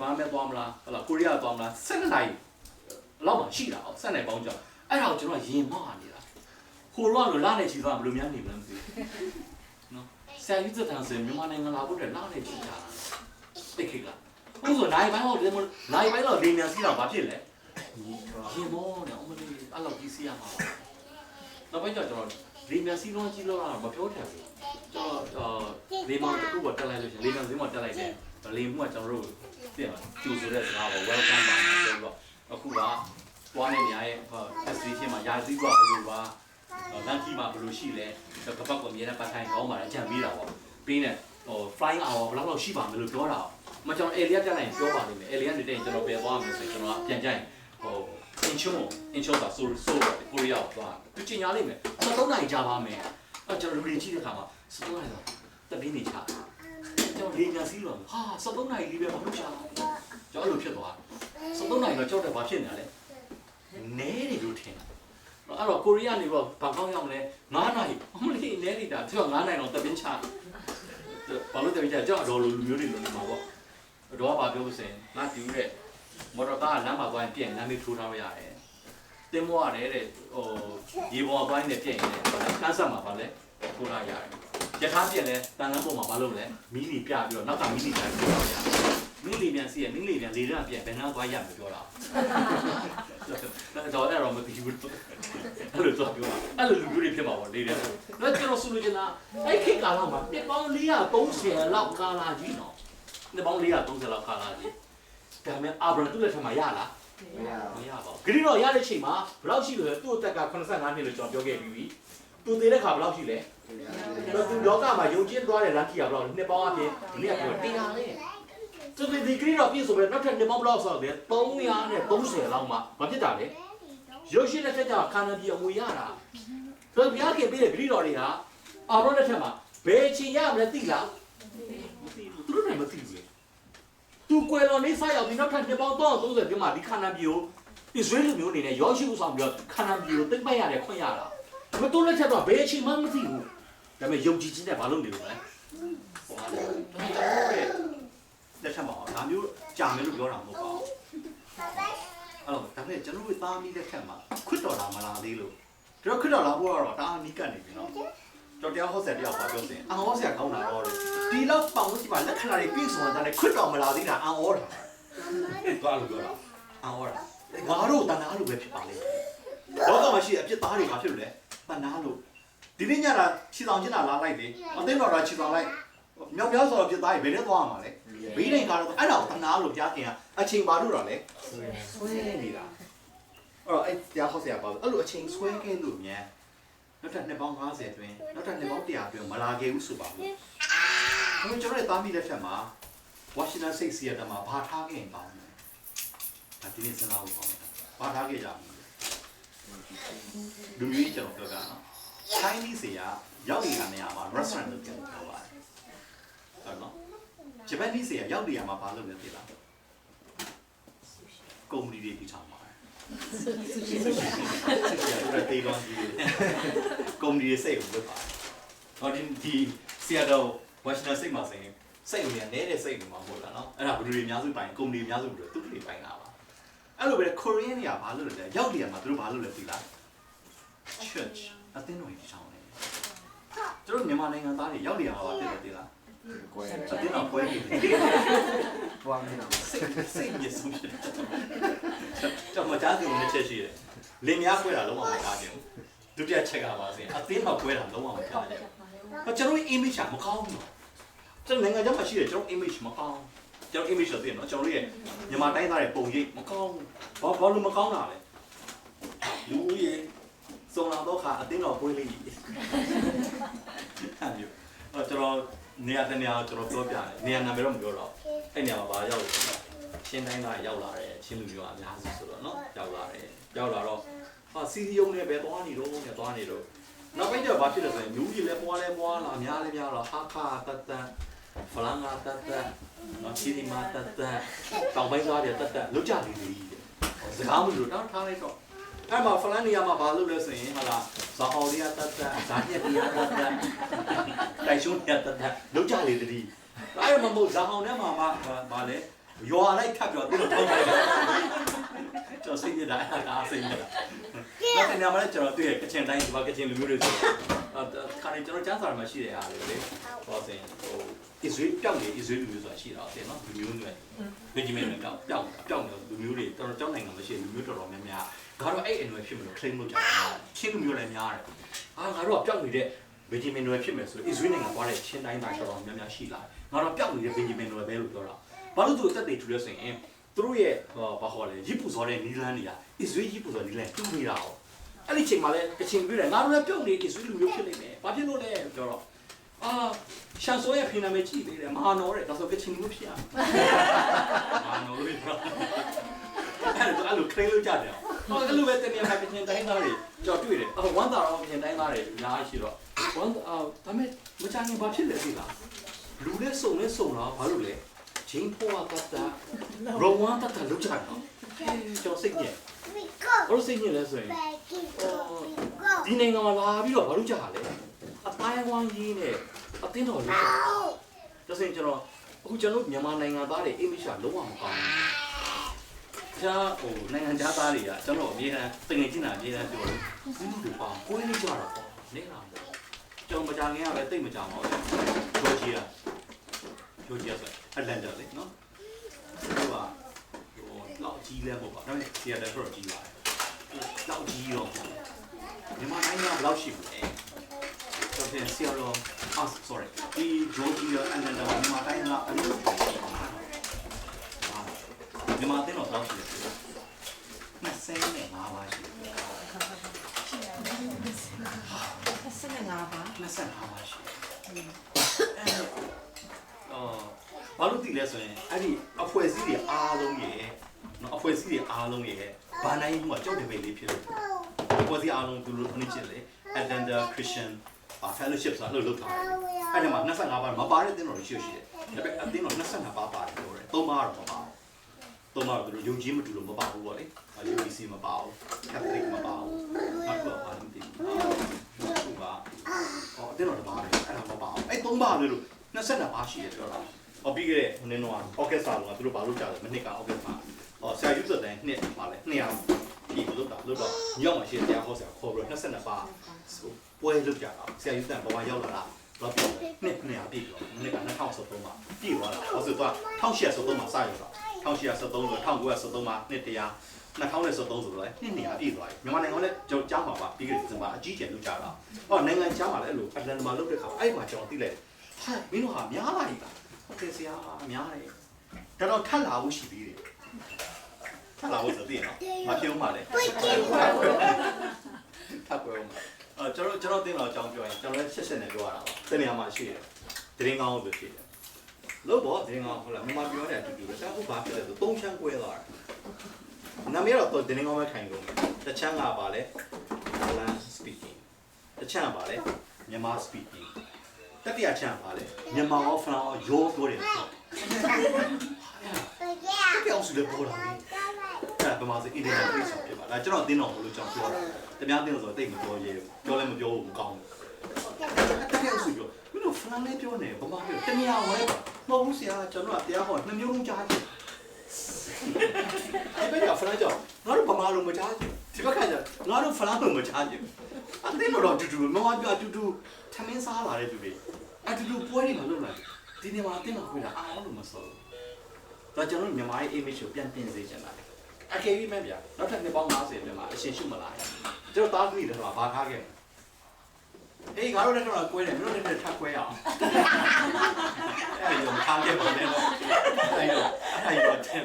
ပန်မဲ့သွားမလားဟလာကိုရီးယားသွားမလား12နိုင်လောက်မှရှိတာအောင်12နိုင်ပေါင်းကြောက်အဲ့ဒါကိုကျွန်တော်ရင်မော့နေတာဟိုတော့လာနေချီသွားဘယ်လိုများနေမလဲမသိဘူးနော်ဆယ်ယူစတန်စင်မြန်မာနိုင်ငံလာဖို့တဲ့လာနေချီကြတာတိတ်ခိကဟုတ်ဆိုနိုင်ပိုင်းတော့ဒီနိုင်ပိုင်းတော့လေမြန်စီးတော့ဘာဖြစ်လဲရင်မော့နေအောင်မလေးအဲ့လောက်ကြီးစီးရမှာနောက်ပိုင်းကျတော့လေမြန်စီးလုံးကြီးလို့တော့မပြောထက်ဘူးကျွန်တော်လေမောင်တစ်ခုပေါ်တက်လိုက်လို့ရှင်လေမြန်စင်းပေါ်တက်လိုက်တယ်လေမှုကကျွန်တော်တို့ပြင်ပါကျူဆိုတဲ့စကားပေါ့ welcome ပါဆိုတော့အခုကတွားနေနေရဲ့ destination မှာယာစီးကဘယ်လိုပါလမ်းကြီးမှာဘယ်လိုရှိလဲကပတ်ကအမြဲတမ်းပတ်ထိုင်ကောင်းပါတယ်အကြံပေးတာပေါ့ပြီးနေဟို flying hour ဘယ်လောက်ရှိပါမလို့ပြောတာမကျွန်တော် area တက်လိုက်ရင်ပြောပါလိမ့်မယ် area နေတဲ့ကျွန်တော်ပြန်သွားမယ်ဆိုရင်ကျွန်တော်ပြန်ကြိုင်ဟို incheon ကဆိုကိုရီးယားကိုသွားသူချင်ညာလိမ့်မယ်73နိုင်ကြာပါမယ်အဲ့ကျွန်တော်လူတွေကြည့်တဲ့ခါမှာ73နိုင်တော့တပင်းနေချကျွန်တော်လေညာစီးလို့ဟာ73နိုင်လေးပဲမလုပ်ချအောင်ကျွန်တော်အဲ့လိုဖြစ်သွား73နိုင်တော့ကြောက်တယ်ဘာဖြစ်နေလဲနဲနေလို့ထင်တာအဲ့တော့ကိုရီးယားနေတော့ဘာကောင်းရောက်လဲ9နိုင်အမလေးနဲနေတာသူက9နိုင်တော့တပင်းချဘာလို့တပင်းချကြောက်တော့လူမျိုးတွေလိုနေမှာပေါ့တော့ဘာပြောလို့စင်ငါတူတဲ့မော်တော်ကားလမ်းမှာသွားရင်ပြင်လမ်းမေးထိုးထားရရတယ်တင်းမောရတယ်တဲ့ဟိုရေပေါ်အပိုင်းနဲ့ပြင်ရင်ကန်းဆက်မှာပါလဲထိုးထားရတယ်ရထားပြင်လဲတန်လန်းပေါ်မှာဘာလုပ်လဲမီးလီပြပြီးတော့နောက်ကမီးလီတိုင်းထိုးထားရတယ်မီးလီပြန်စီးရမီးလီပြန်လေတန်းပြင်ဘယ်နှမ်းသွားရမယ်ပြောတာတော့အဲ့တော့မသိဘူးအဲ့လိုတော့ပြောတာအဲ့လိုလူမျိုးတွေဖြစ်မှာပေါ့လေတဲ့တော့ကျွန်တော်ဆိုလို့ချင်တာအဲ့ခေတ်ကာလမှာပြပေါင်း430လောက်ကာလာကြီးနော်ပြပေါင်း430လောက်ကာလာကြီးဒါပေမဲ့အာဗြဟံသူ့လက်ထက်မှာရလားမရပါဘူးဂရိတော့ရတဲ့ချိန်မှာဘယ်လောက်ရှိလို့လဲသူ့အသက်က85နှစ်လို့ကျွန်တော်ပြောခဲ့ပြီးပြီသူတည်တဲ့ခါဘယ်လောက်ရှိလဲသူလောကမှာယုံကြည်သွားတဲ့လမ်းကြီးကဘယ်လောက်နှစ်ပေါင်းအပြင်ဒီနေ့ကပြောတရားလေသူဒီဂရိတော့ပြည့်စုံပဲနောက်ထပ်နှစ်ပေါင်းဘယ်လောက်ဆိုတော့လေ330လောက်မှမဖြစ်တာလေရုပ်ရှိတဲ့ထက်ကခန္ဓာပြေအမွေရတာဆိုတော့ဘုရားခင်ပေးတဲ့ဂရိတော်တွေဟာအာဗြဟံလက်ထက်မှာဘယ်ချိန်ရမလဲသိလားမသိဘူးသူတို့လည်းမသိဘူးသူကွယ်လွန်နေစားရောက်ပြီးနောက်ထပ်နှစ်ပေါင်း330ပြမှာဒီခန္ဓာပြေကိုအစ္စရေးလူမျိုးအနေနဲ့ရောရှိဥဆောင်ပြီးတော့ခန္ဓာပြေကိုသိမ့်ပိုက်ရတယ်ခွင့်ရတာမတူလက်ချက်တော့ဘယ်အချိန်မှမသိဘူးဒါပေမဲ့ယုံကြည်ခြင်းနဲ့ဘာလုပ်နေလို့လဲဟောတယ်လက်ချက်မအောင်ဒါမျိုးကြာမယ်လို့ပြောတာမဟုတ်ပါဘူးအဲ့တော့ဒါပေမဲ့ကျွန်တော်တို့သားမီးလက်ချက်မှာခွတ်တော်လာမလားသေးလို့ကျွန်တော်ခွတ်တော်လာဖို့ကတော့ဒါအနီးကပ်နေပြီနော်ကျွန်တော်တရားဟောဆရာတယောက်ပါပြောစင်အန်ဟောဆရာကောင်းတာတော့ဒီလောက်ပေါင်လို့ဒီမှာလက္ခဏာတွေပြည့်စုံတာနဲ့ခွတ်တော်မလာသေးတာအန်ဟောတာသွားလို့ပြောတာအန်ဟောတာငါတို့တဏှာလို့ပဲဖြစ်ပါလိမ့်လောကမှာရှိတဲ့အပြစ်သားတွေဘာဖြစ်လို့လဲတဏှာလို့ဒီနေ့ညတာခြေဆောင်ကျင်တာလာလိုက်လေအသိတော်တာခြေဆောင်လိုက်မြောက်မြောက်ဆိုတော့ပြစ်သားတွေဘယ်နဲ့သွားမှာလဲဘေးတိုင်းကတော့အဲ့ဒါကိုတဏှာလို့ကြားခင်ကအချိန်ပါလို့တော့လေဆွဲနေတာအဲ့တော့အဲ့တရားဟောဆရာပါအဲ့လိုအချိန်ဆွဲခဲ့လို့မြန်နောက်ထပ်နှစ်ပေါင်း50အတွင်းနောက်ထပ်နှစ်ပေါင်း100အတွင်းမလာခဲ့ဘူးဆိုပါဘူး။ကျွန်တော်တို့သားမိလက်ထက်မှာဝါရှင်တန်စိတ်စီရတဲ့မှာဘာထားခဲ့ရင်ပေါင်းလဲ။ဒါဒီနေ့စဉ်းစားဖို့ပေါင်းတယ်။ဘာထားခဲ့ကြမလဲ။လူမျိုးကျွန်တော်ပြောတာနော်။ Chinese တွေကရောက်နေတဲ့နေရာမှာ restaurant လုပ်ကြတယ်ပြောပါတယ်။ဟုတ်နော်။ Japanese တွေကရောက်နေရာမှာဘာလုပ်လဲသိလား။ကုမ္ပဏီတွေတည်ထောင်ပါတယ်။တေးကောင်းကြီးကုမ္ပဏီစိတ်ကိုလုပ်ပါဟောဒီဆီယတိုဝါရှင်တန်စိတ်မှာဆိုရင်စိတ်ကိုလည်းနေတဲ့စိတ်ကိုမှမဟုတ်လားနော်အဲ့ဒါဘယ်လိုတွေအများစုပိုင်ကုမ္ပဏီအများစုဘယ်လိုသူတွေပိုင်တာပါအဲ့လိုပဲ Korean တွေကဘာလုပ်လဲရောက်နေရမှာသူတို့ဘာလုပ်လဲသိလား Church အသင်းတော်ကြီးချောင်းနေသူတို့မြန်မာနိုင်ငံသားတွေရောက်နေရမှာပါဖြစ်တယ်သိလားကွဲအတင်းတော့ကွဲနေတယ်။ဘာမှမလုပ်စိတ်ညစ်ဆုံးဖြစ်တယ်။ကျွန်တော်ကြားကြုံနေချက်ရှိတယ်။လင်များကွဲတာလုံးဝမကြားကြဘူး။ဒုတိယချက်ကပါစေအတင်းမှကွဲတာလုံးဝမကြားကြဘူး။ကျွန်တော် image မကောင်းဘူး။ကျွန်တော်နိုင်ငံခြားမှာရှိတယ်ကျွန်တော် image မကောင်း။ကျွန်တော် image ဆိုတဲ့နော်ကျွန်တော်ရဲ့မြန်မာတိုင်းသားတွေပုံရိပ်မကောင်းဘူး။ဘာလို့မကောင်းတာလဲ။လူဦးရေစုံလာတော့ခါအတင်းတော့ကွဲလေးကြီး။အဲ့ကျွန်တော်နေရာတနေရာကျွန်တော်ပြောပြတယ်နေရာနာမည်တော့မပြောတော့အဲ့နေရာမှာဘာရောက်လဲချင်းတိုင်းသားရောက်လာတယ်ချင်းလူမျိုးအများစုဆိုတော့เนาะရောက်လာတော့ဟာစီစီယုံနဲ့ပဲသွားနေတော့နောက်ပိုင်းကျတော့ဘာဖြစ်လဲဆိုရင်လူကြီးလည်းပွားလာများလာဟာခါတတ်ဖလန်ငါတတ်နော်စီဒီမာတတ်တောင်ပိုင်းသားတွေတတ်လောက်ကြနေပြီစကားမလို့တောင်းထားလိုက်တော့အဲ့မှာဖလန်နေရာမှာဘာလုပ်လဲဆိုရင်ဟာလာဇာဟော်ရီယာတတ်ဇာညက်ရီယာတတ်တိုင်ရှုံးရတတ်လောက်ကြလေတည်းအဲ့မှာမဟုတ်ဇာဟောင်းထဲမှာဘာလဲ ရွာလိုက်ထပ်ပြောသူတို့ထောက်တယ်ကျွန်တော်စိတ်ညစ်တာအားစိတ်ညစ်တာနောက်တစ်နေ့မှလည်းကျွန်တော်တွေ့ရကချင်တိုင်းဒီမှာကချင်လူမျိုးတွေဆိုခါနေကျွန်တော်ကျန်းစာမှာရှိတဲ့အားတွေလေဟောစင်ဟိုအစ္စရေးပြောက်နေအစ္စရေးလူမျိုးဆိုတာရှိတာတဲ့နော်လူမျိုးတွေဘင်ဂျမင်တွေပြောက်နေလူမျိုးတွေတော်တော်ကြောက်နိုင်ငံမှာရှိလူမျိုးတော်တော်များများငါတို့အဲ့အနွယ်ဖြစ်မလို့ claim လုပ်ကြတာချင်းလူမျိုးလည်းများတယ်ငါတို့ကပြောက်နေတဲ့ဘင်ဂျမင်တွေဖြစ်မယ်ဆိုအစ္စရေးနိုင်ငံသွားတဲ့ချင်းတိုင်းသားတော်တော်များများရှိလာငါတို့ပြောက်နေတဲ့ဘင်ဂျမင်တွေပဲလို့ပြောတာဘာလို့သူအသက်တွေထူလဲဆိုရင်သူတို့ရဲ့ဘာခေါ်လဲရစ်ပူစောတဲ့နီလန်းတွေကအစ္စရေးရစ်ပူစောနီလန်းတူးနေတာ哦အဲ့ဒီချိန်မှာလည်းကချင်ပြည်တယ်ငါတို့လည်းပြုတ်နေအစ္စရေးလူမျိုးဖြစ်နေတယ်ဘာဖြစ်လို့လဲပြောတော့ရှန်ဆိုရဲ့ဖိနာမဲကြည့်သေးတယ်မဟာနော်တဲ့ဒါဆိုကချင်လူမျိုးဖြစ်ရမဟာနော်လို့ပြောအဲ့လို claim လုပ်ကြတယ်အဲ့လိုပဲတကယ်မှကချင်တိုင်းသားတွေကြော်တွေ့တယ်ဝမ်းသာတော့ကချင်တိုင်းသားတွေညားရှိတော့ဝမ်းဒါမဲ့မချင်ဘာဖြစ်လဲသိလားလူနဲ့စုံတော့ဘာလို့လဲချင်းဖွာတတ်ရောဝမ်းတတ်လောက်ကြတော့ကျော်စိတ်ညစ်ဘာလို့စိတ်ညစ်လဲဆိုရင်ဒီနိုင်ငံမှာလာပြီးတော့ဘာလို့ကြာလဲအတိုင်းဝိုင်းကြီးနဲ့အတင်းတော်လို့ဒါဆိုရင်ကျွန်တော်အခုကျွန်တော်မြန်မာနိုင်ငံသားတွေအိမ်မရှိလုံးဝမကောင်းဘူးကြာဟိုနိုင်ငံသားတွေကကျွန်တော်အမြဲတမ်းတကယ်ချင်းတာအမြဲတမ်းပြောလို့ဒီလိုတွေပါကိုယ်လေးကြတော့ပေါ့နေလားကျွန်တော်မကြငင်ရပဲတိတ်မကြပါဘူးဂျော်ဂျီယာဆိုအတလန်တာလေနော်ဟိုလောက်ကြီးလဲပေါ့ပါဒါပေမဲ့ဆီယာတယ်တော့ကြီးပါတယ်လောက်ကြီးတော့မြန်မာနိုင်ငံကလောက်ရှိဘူးလေဆိုတော့ဆီယာတော့sorry ဒီဂျော်ဂျီယာအတလန်တာမြန်မာနိုင်ငံကအလို့မြန်မာတင်းတော့လောက်ရှိတယ်25ပါရှိတယ်25ပါရှိဘာလို့ဒီလဲဆိုရင်အဲ့ဒီအဖွဲ့အစည်းတွေအားလုံးရဲ့နော်အဖွဲ့အစည်းတွေအားလုံးရဲ့ဘာနိုင်မှုကကြောက်တယ်ပဲလေးဖြစ်လို့အဖွဲ့အစည်းအားလုံးသူတို့အနေချင်းလေ Atlanta Christian Fellowship ဆိုတာလို့လုပ်ထားတယ်အဲ့ဒီမှာ25ပါမပါတဲ့တင်းတော်ရှိတယ်ဒါပေမဲ့အတင်းတော်25ပါပါတယ်ပြောတယ်3ပါတော့မပါဘူး3ပါတော့သူတို့ယုံကြည်မတူလို့မပါဘူးပေါ့လေ UBC မပါဘူး Catholic မပါဘူးနောက်တော့ပါလို့ဒီသူကအတင်းတော်ပါတယ်အဲ့ဒါမပါဘူးအဲ့3ပါလို့22ပါရှိတယ်ပြောတာပြီးခဲ့တဲ့နင်းတော့အော်ကက်စထရာကသူတို့ဘာလို့ကြားလဲမနစ်ကအော်ကက်စထရာဆရာယူဇာတန်နှစ်ပါလဲ200ဒီလို့တော့ညောင်းမှရှိတရားဟောဆရာခေါ်ပြီး22ပါပွဲလုပ်ကြတာဆရာယူဇာတန်ဘဝရောက်လာတာတော့ပြည့်နှစ်200ပြည့်တော့မနစ်က2013မှာပြည့်သွားတာဟောဆိုတော့1873မှာစရောက်တာ1873လို့1973မှာနှစ်တရား2013ဆိုတော့လေ200ပြည့်သွားပြီမြန်မာနိုင်ငံလည်းကျွန်တော်ကြားမှာပါပြီးခဲ့တဲ့ဒီဇင်ဘာအကြီးကျယ်လုပ်ကြတာနိုင်ငံကြားမှာလည်းအဲ့လိုအတလန်မာလုပ်တဲ့ခါအဲ့မှာကျွန်တော်သိလိုက်ဟာမင်းတို့ဟာများလာပြီဟုတ်ကဲ့ဆရာများတယ်ဒါတော့ထပ်လာဖို့ရှိသေးတယ်ထပ်လာဖို့ဆိုသိရနော်မပြောမှလည်းထပ်ပြောမှကျွန်တော်တင်းတော့အကြောင်းပြောရင်ကျွန်တော်လည်းဆက်နဲ့ပြောရတာပါတနေရာမှာရှိတယ်ဒရင်ကောင်းလို့ဖြစ်တယ်လို့ပေါ့ဒရင်ကောင်းဟုတ်လားမမပြောတဲ့အတူတူပဲဒါကဘာဖြစ်လဲဆို3ချမ်းကွဲသွားတာနာမည်တော့ဒရင်ကောင်းပဲခိုင်ကုန်တယ်တစ်ချမ်းကပါလဲ Alan speaking တစ်ချမ်းကပါလဲမြန်မာ speakingတတိယချမ်းပါလေမြန်မာရောဖရန်ရောပြောတယ်ဆိုပြောင်းစုလည်းပေါ်လာပြီအဲ့ဒါဗမာစအင်ဒီယာပြည့်စုံဖြစ်ပါလားကျွန်တော်တင်းတော်လို့ကျွန်တော်ပြောတာတများတင်းဆိုတော့တိတ်မပြောရဲဘူးပြောလည်းမပြောဘူးမကောင်းဘူးတကယ်ဆိုပြောမင်းတို့ဖရန်လေးပြောနေဗမာပြောတမယာဝဲမဟုတ်ဘူးဆရာကျွန်တော်ကတရားဟော2မျိုးလုံးကြားတယ်အဲ့ဘက်ကဖရန်ကြောင့်ငါတို့ဗမာလိုမကြားဘူးဒီဘက်ကကျငါတို့ဖရန်လိုမကြားဘူးအတင်းတော့တူမမပြောတူထမင်းစားလာတဲ့သူတွေအတူတူပွဲတွေမလုပ်နိုင်ဒီနေ့မှာအတင်းတော့ခွေးတာအားလို့မစောဘူးဒါကျွန်တော်မြန်မာရဲ့ image ကိုပြန်တင်စေချင်တာအကယ်၍မဲ့ဗျာနောက်ထပ်နှစ်ပေါင်း50ပြန်မှာအရှင်ရှုမလာကျွန်တော်တားပြီးတယ်ဆိုတာဘာထားခဲ့ဟေးငါတို့လည်းတော့ကွဲတယ်မင်းတို့လည်းထပ်ကွဲအောင်အဲ့ဒါမထားခဲ့ပါနဲ့တော့အဲ့တော့တင်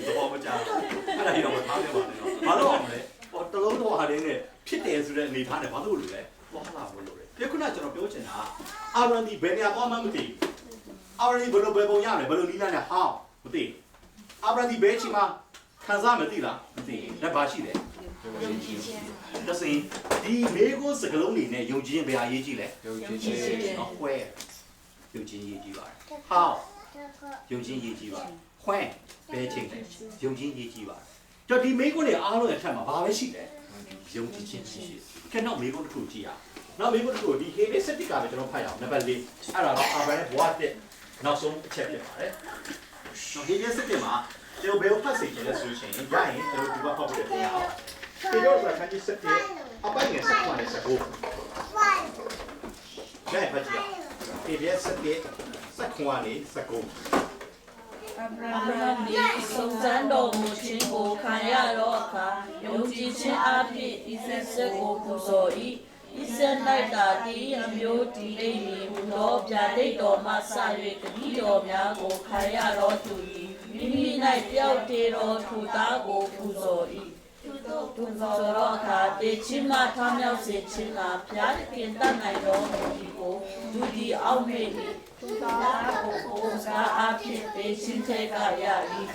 တော့မကြအဲ့ဒါရောမထားခဲ့ပါနဲ့တော့ဘာလို့အောင်လဲဟောတလုံးတော့ဟာတင်းနဲ့ဖြစ်တယ်ဆိုတဲ့အနေထားနဲ့ဘာလို့လို့လဲဘာလာလို့လို့လဲခုနကျွန်တော်ပြောချင်တာအာရန်ဒီဘယ်နေရာသွားမှမသိအာရန်ဒီဘယ်လိုပဲပုံရမယ်ဘယ်လိုနီးလာလဲဟောင်းမသိအာရန်ဒီဘယ်ချိန်မှာခံစားမသိလားမသိလက်ပါရှိတယ်ယုံကြည်ခြင်းဒါဆိုရင်ဒီမေကိုစကလုံးတွေနဲ့ယုံကြည်ခြင်းဘယ်အရေးကြီးလဲယုံကြည်ခြင်းနော်ခွဲယုံကြည်ရေးကြီးပါတယ်ဟောင်းယုံကြည်ရေးကြီးပါတယ်ခွဲဘယ်ချိန်လဲယုံကြည်ရေးကြီးပါတယ်ကြောင့်ဒီမေကိုတွေအားလုံးရဲ့ထက်မှာဘာပဲရှိလဲယုံကြည်ခြင်းရှိတယ်ခက်တော့မေကိုတစ်ခုကြည့်ရနောက်မေးဖို့တို့ဒီ heavy septic ကပဲကျွန်တော်ဖတ်ရအောင်နံပါတ်4အဲ့ဒါတော့ urban ဘဝတက်နောက်ဆုံးအချက်ဖြစ်ပါတယ် နော်ဟေးပြစတဲ့မှာကျွန်တော်ဘယ်ကိုဖတ်စေချင်လဲဆိုရှင်ရရင်ကျွန်တော်ဒီဘက်ဖတ်ဖို့ရအောင်ဒီတော့ဆိုတာခန်းကြီး7အပိုင်းငယ်7နဲ့19ရရင်ဖတ်ကြည့်အောင်ဟေးပြ7နဲ့19အဗြဟံဒီစုံစမ်းတော်မူခြင်းကိုခံရတော့အခါယုံကြည်ခြင်းအဖြစ်ဤဆက်ဆက်ကိုပူဇော်၏ဤဆက်လိုက်တာဒီအမျိုးဒီလိမ့်မည်ဟူသောဗျာဒိတ်တော်မှစ၍ဂတိတော်များကိုခံရတော့သူ၏မိမိ၌တယောက်တည်းသောထိုသားကိုပူဇော်၏သူသောတော့အခါတေချင်းမှထမြောက်စေခြင်းကဘုရားသခင်တတ်နိုင်တော်မူသည်ကိုလူဒီအောက်မေ့၏သူသားကိုကိုယ်စားအဖြစ်တေချင်းထဲကရ၏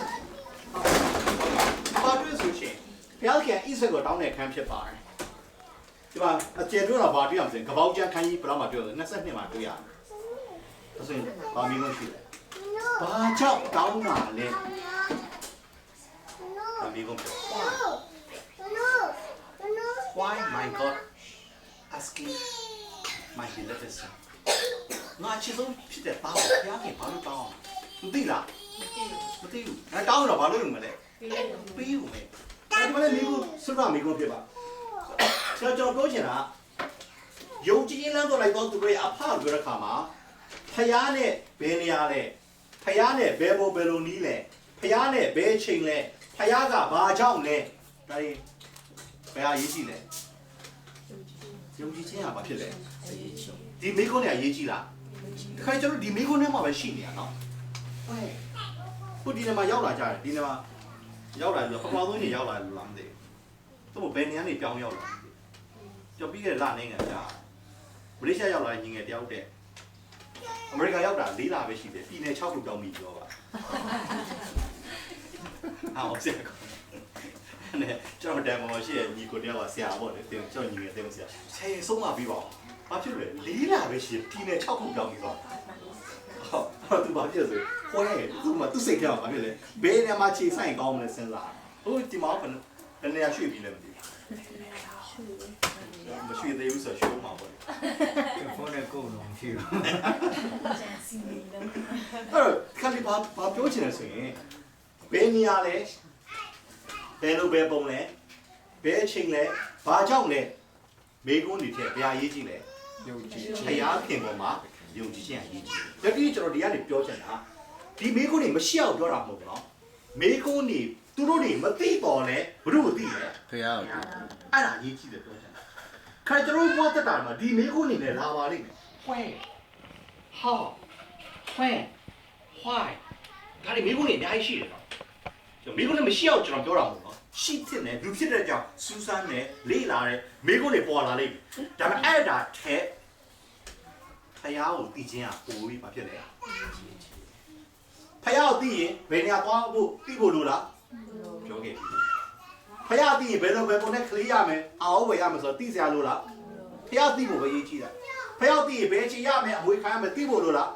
ဘာတွေ့ဆိုရှင်ဘုရားခင်ဣဆက်ကိုတောင်းတဲ့ခန်းဖြစ်ပါတယ်ဒီမှာအကျေတွေ့တော့ဘာတွေ့အောင်ဆိုရင်ကပောက်ကျန်းခန်းကြီးဘယ်တော့မှတွေ့လို့22မှာတွေ့ရတယ်ဒါဆိုရင်ဘာမီးလို့ရှိလဲဘာကြောင့်တောင်းတာလဲဘာမီးလို့ပြော Why my God asking my beloved son ငါချစ်ဆုံးဖြစ်တဲ့သားကိုဘုရားခင်ဘာလို့တောင်းမသိလားမသိဘူးငါတောင်းတော့ဘာလို့လုပ်မလဲပေးဦးမယ်ဒီမှာလည်းမိကိုစွတ်ရမိကိုဖြစ်ပါကျွန်တော်ပြောချင်တာယုံကြည်ခြင်းလမ်းတော့လိုက်တော့သူတို့ရဲ့အဖပြောတဲ့ခါမှာဖယားနဲ့ဘယ်နေရာလဲဖယားနဲ့ဘယ်ဘယ်လိုနီးလဲဖယားနဲ့ဘယ်ချိန်လဲဖယားကဘာကြောင့်လဲဒါရင်ဘယ်အရေးကြီးလဲယုံကြည်ခြင်းကဘာဖြစ်လဲဒီမိကုန်းနဲ့အရေးကြီးလားတခါကျွန်တော်ဒီမိကုန်းထဲမှာပဲရှိနေရနော်ခုဒီနေ့မှာရောက်လာကြတယ်ဒီနေ့မှာရောက်လာပြီးတော့ပထမဆုံးနေ့ရောက်လာလို့လားမသိဘူးသူ့ဘယ်နေရာနေပြောင်းရောက်လာကျော်ပြီးတဲ့လနိုင်ငံကြာမလေးရှားရောက်လာညီငယ်တယောက်တဲ့အမေရိကန်ရောက်တာ4လပဲရှိတယ်ပြည်နယ်6ခုတောင်းပြီးပြောပါအောင်ဆက်ကောနဲ့ကျွန်တော်တန်မော်ရှိရဲ့ညီကိုတယောက်ကဆရာပေါ့လေကျွန်တော်ညီငယ်တဲ့ဆရာဆယ်ဆုံးမပြီးပါဘာဖြစ်လဲ4လပဲရှိပြည်နယ်6ခုတောင်းပြီးတော့ဟုတ်သူဘာဖြစ်လဲခွဲသူစိတ်ထဲမှာဘာဖြစ်လဲဘယ်နေရာမှာခြေဆိုင်ကောင်းမလဲစဉ်းစားဟိုဒီမှာဘယ်နေရာရွှေ့ပြီးလဲမသိဘူးမရှိသေးဘူးဆိုရှုံးမှာပေါ့ဖုန်းနဲ့ကိုယ်လုံးရှိဘူးအဲ့တော့ခါလီဘာပြောချင်လဲဆိုရင်ဘယ်နေရာလဲဘယ်လိုပဲပုံလဲဘယ်အချိန်လဲဘာကြောင့်လဲမေကွန်းနေတဲ့ဘယ်အရေးကြီးလဲယုံကြည်ခြင်းဘုရားခင်ပေါ်မှာယုံကြည်ခြင်းအရေးကြီးတယ်တတိကျွန်တော်ဒီကနေပြောချင်တာဒီမေကွန်းနေမရှိအောင်ပြောတာမဟုတ်ဘူးနော်မေကွန်းနေသူတို့တွေမသိပေါ်လဲဘလို့မသိလဲဘုရားကိုအဲ့ဒါအရေးကြီးတယ်ပြောချင်တာခါကျွန်တော်ဘွားတက်တာမှာဒီမေကွန်းနေနဲ့လာပါလိမ့်မယ်ခွဲ how when why ဒါတွေမေကွန်းနေအများကြီးရှိတယ်နော်ကျွန်တော်မေကွန်းနေမရှိအောင်ကျွန်တော်ပြောတာမဟုတ်နော်ရှိတဲ့နဲ့လူဖြစ်တဲ့ကြောင့်စူးစမ်းတယ်လေးလာတယ်မေကွန်းနေပေါ်လာလိမ့်မယ်ဒါပေမဲ့အဲ့ဒါထက်ဖယားကိုသိခြင်းကပိုပြီးဘာဖြစ်လဲဖယားကိုသိရင်ဘယ်နေရာသွားဖို့သိဖို့လိုလားပြောခဲ့ပြီဖယားသိရင်ဘယ်လိုပဲပုံနဲ့ကလေးရမယ်အောင်ဝယ်ရမယ်ဆိုတော့သိစရာလိုလားဖယားသိဖို့ပဲရေးကြည့်တာဖယားသိရင်ဘယ်ချိန်ရမယ်အမွေခံရမယ်သိဖို့လိုလား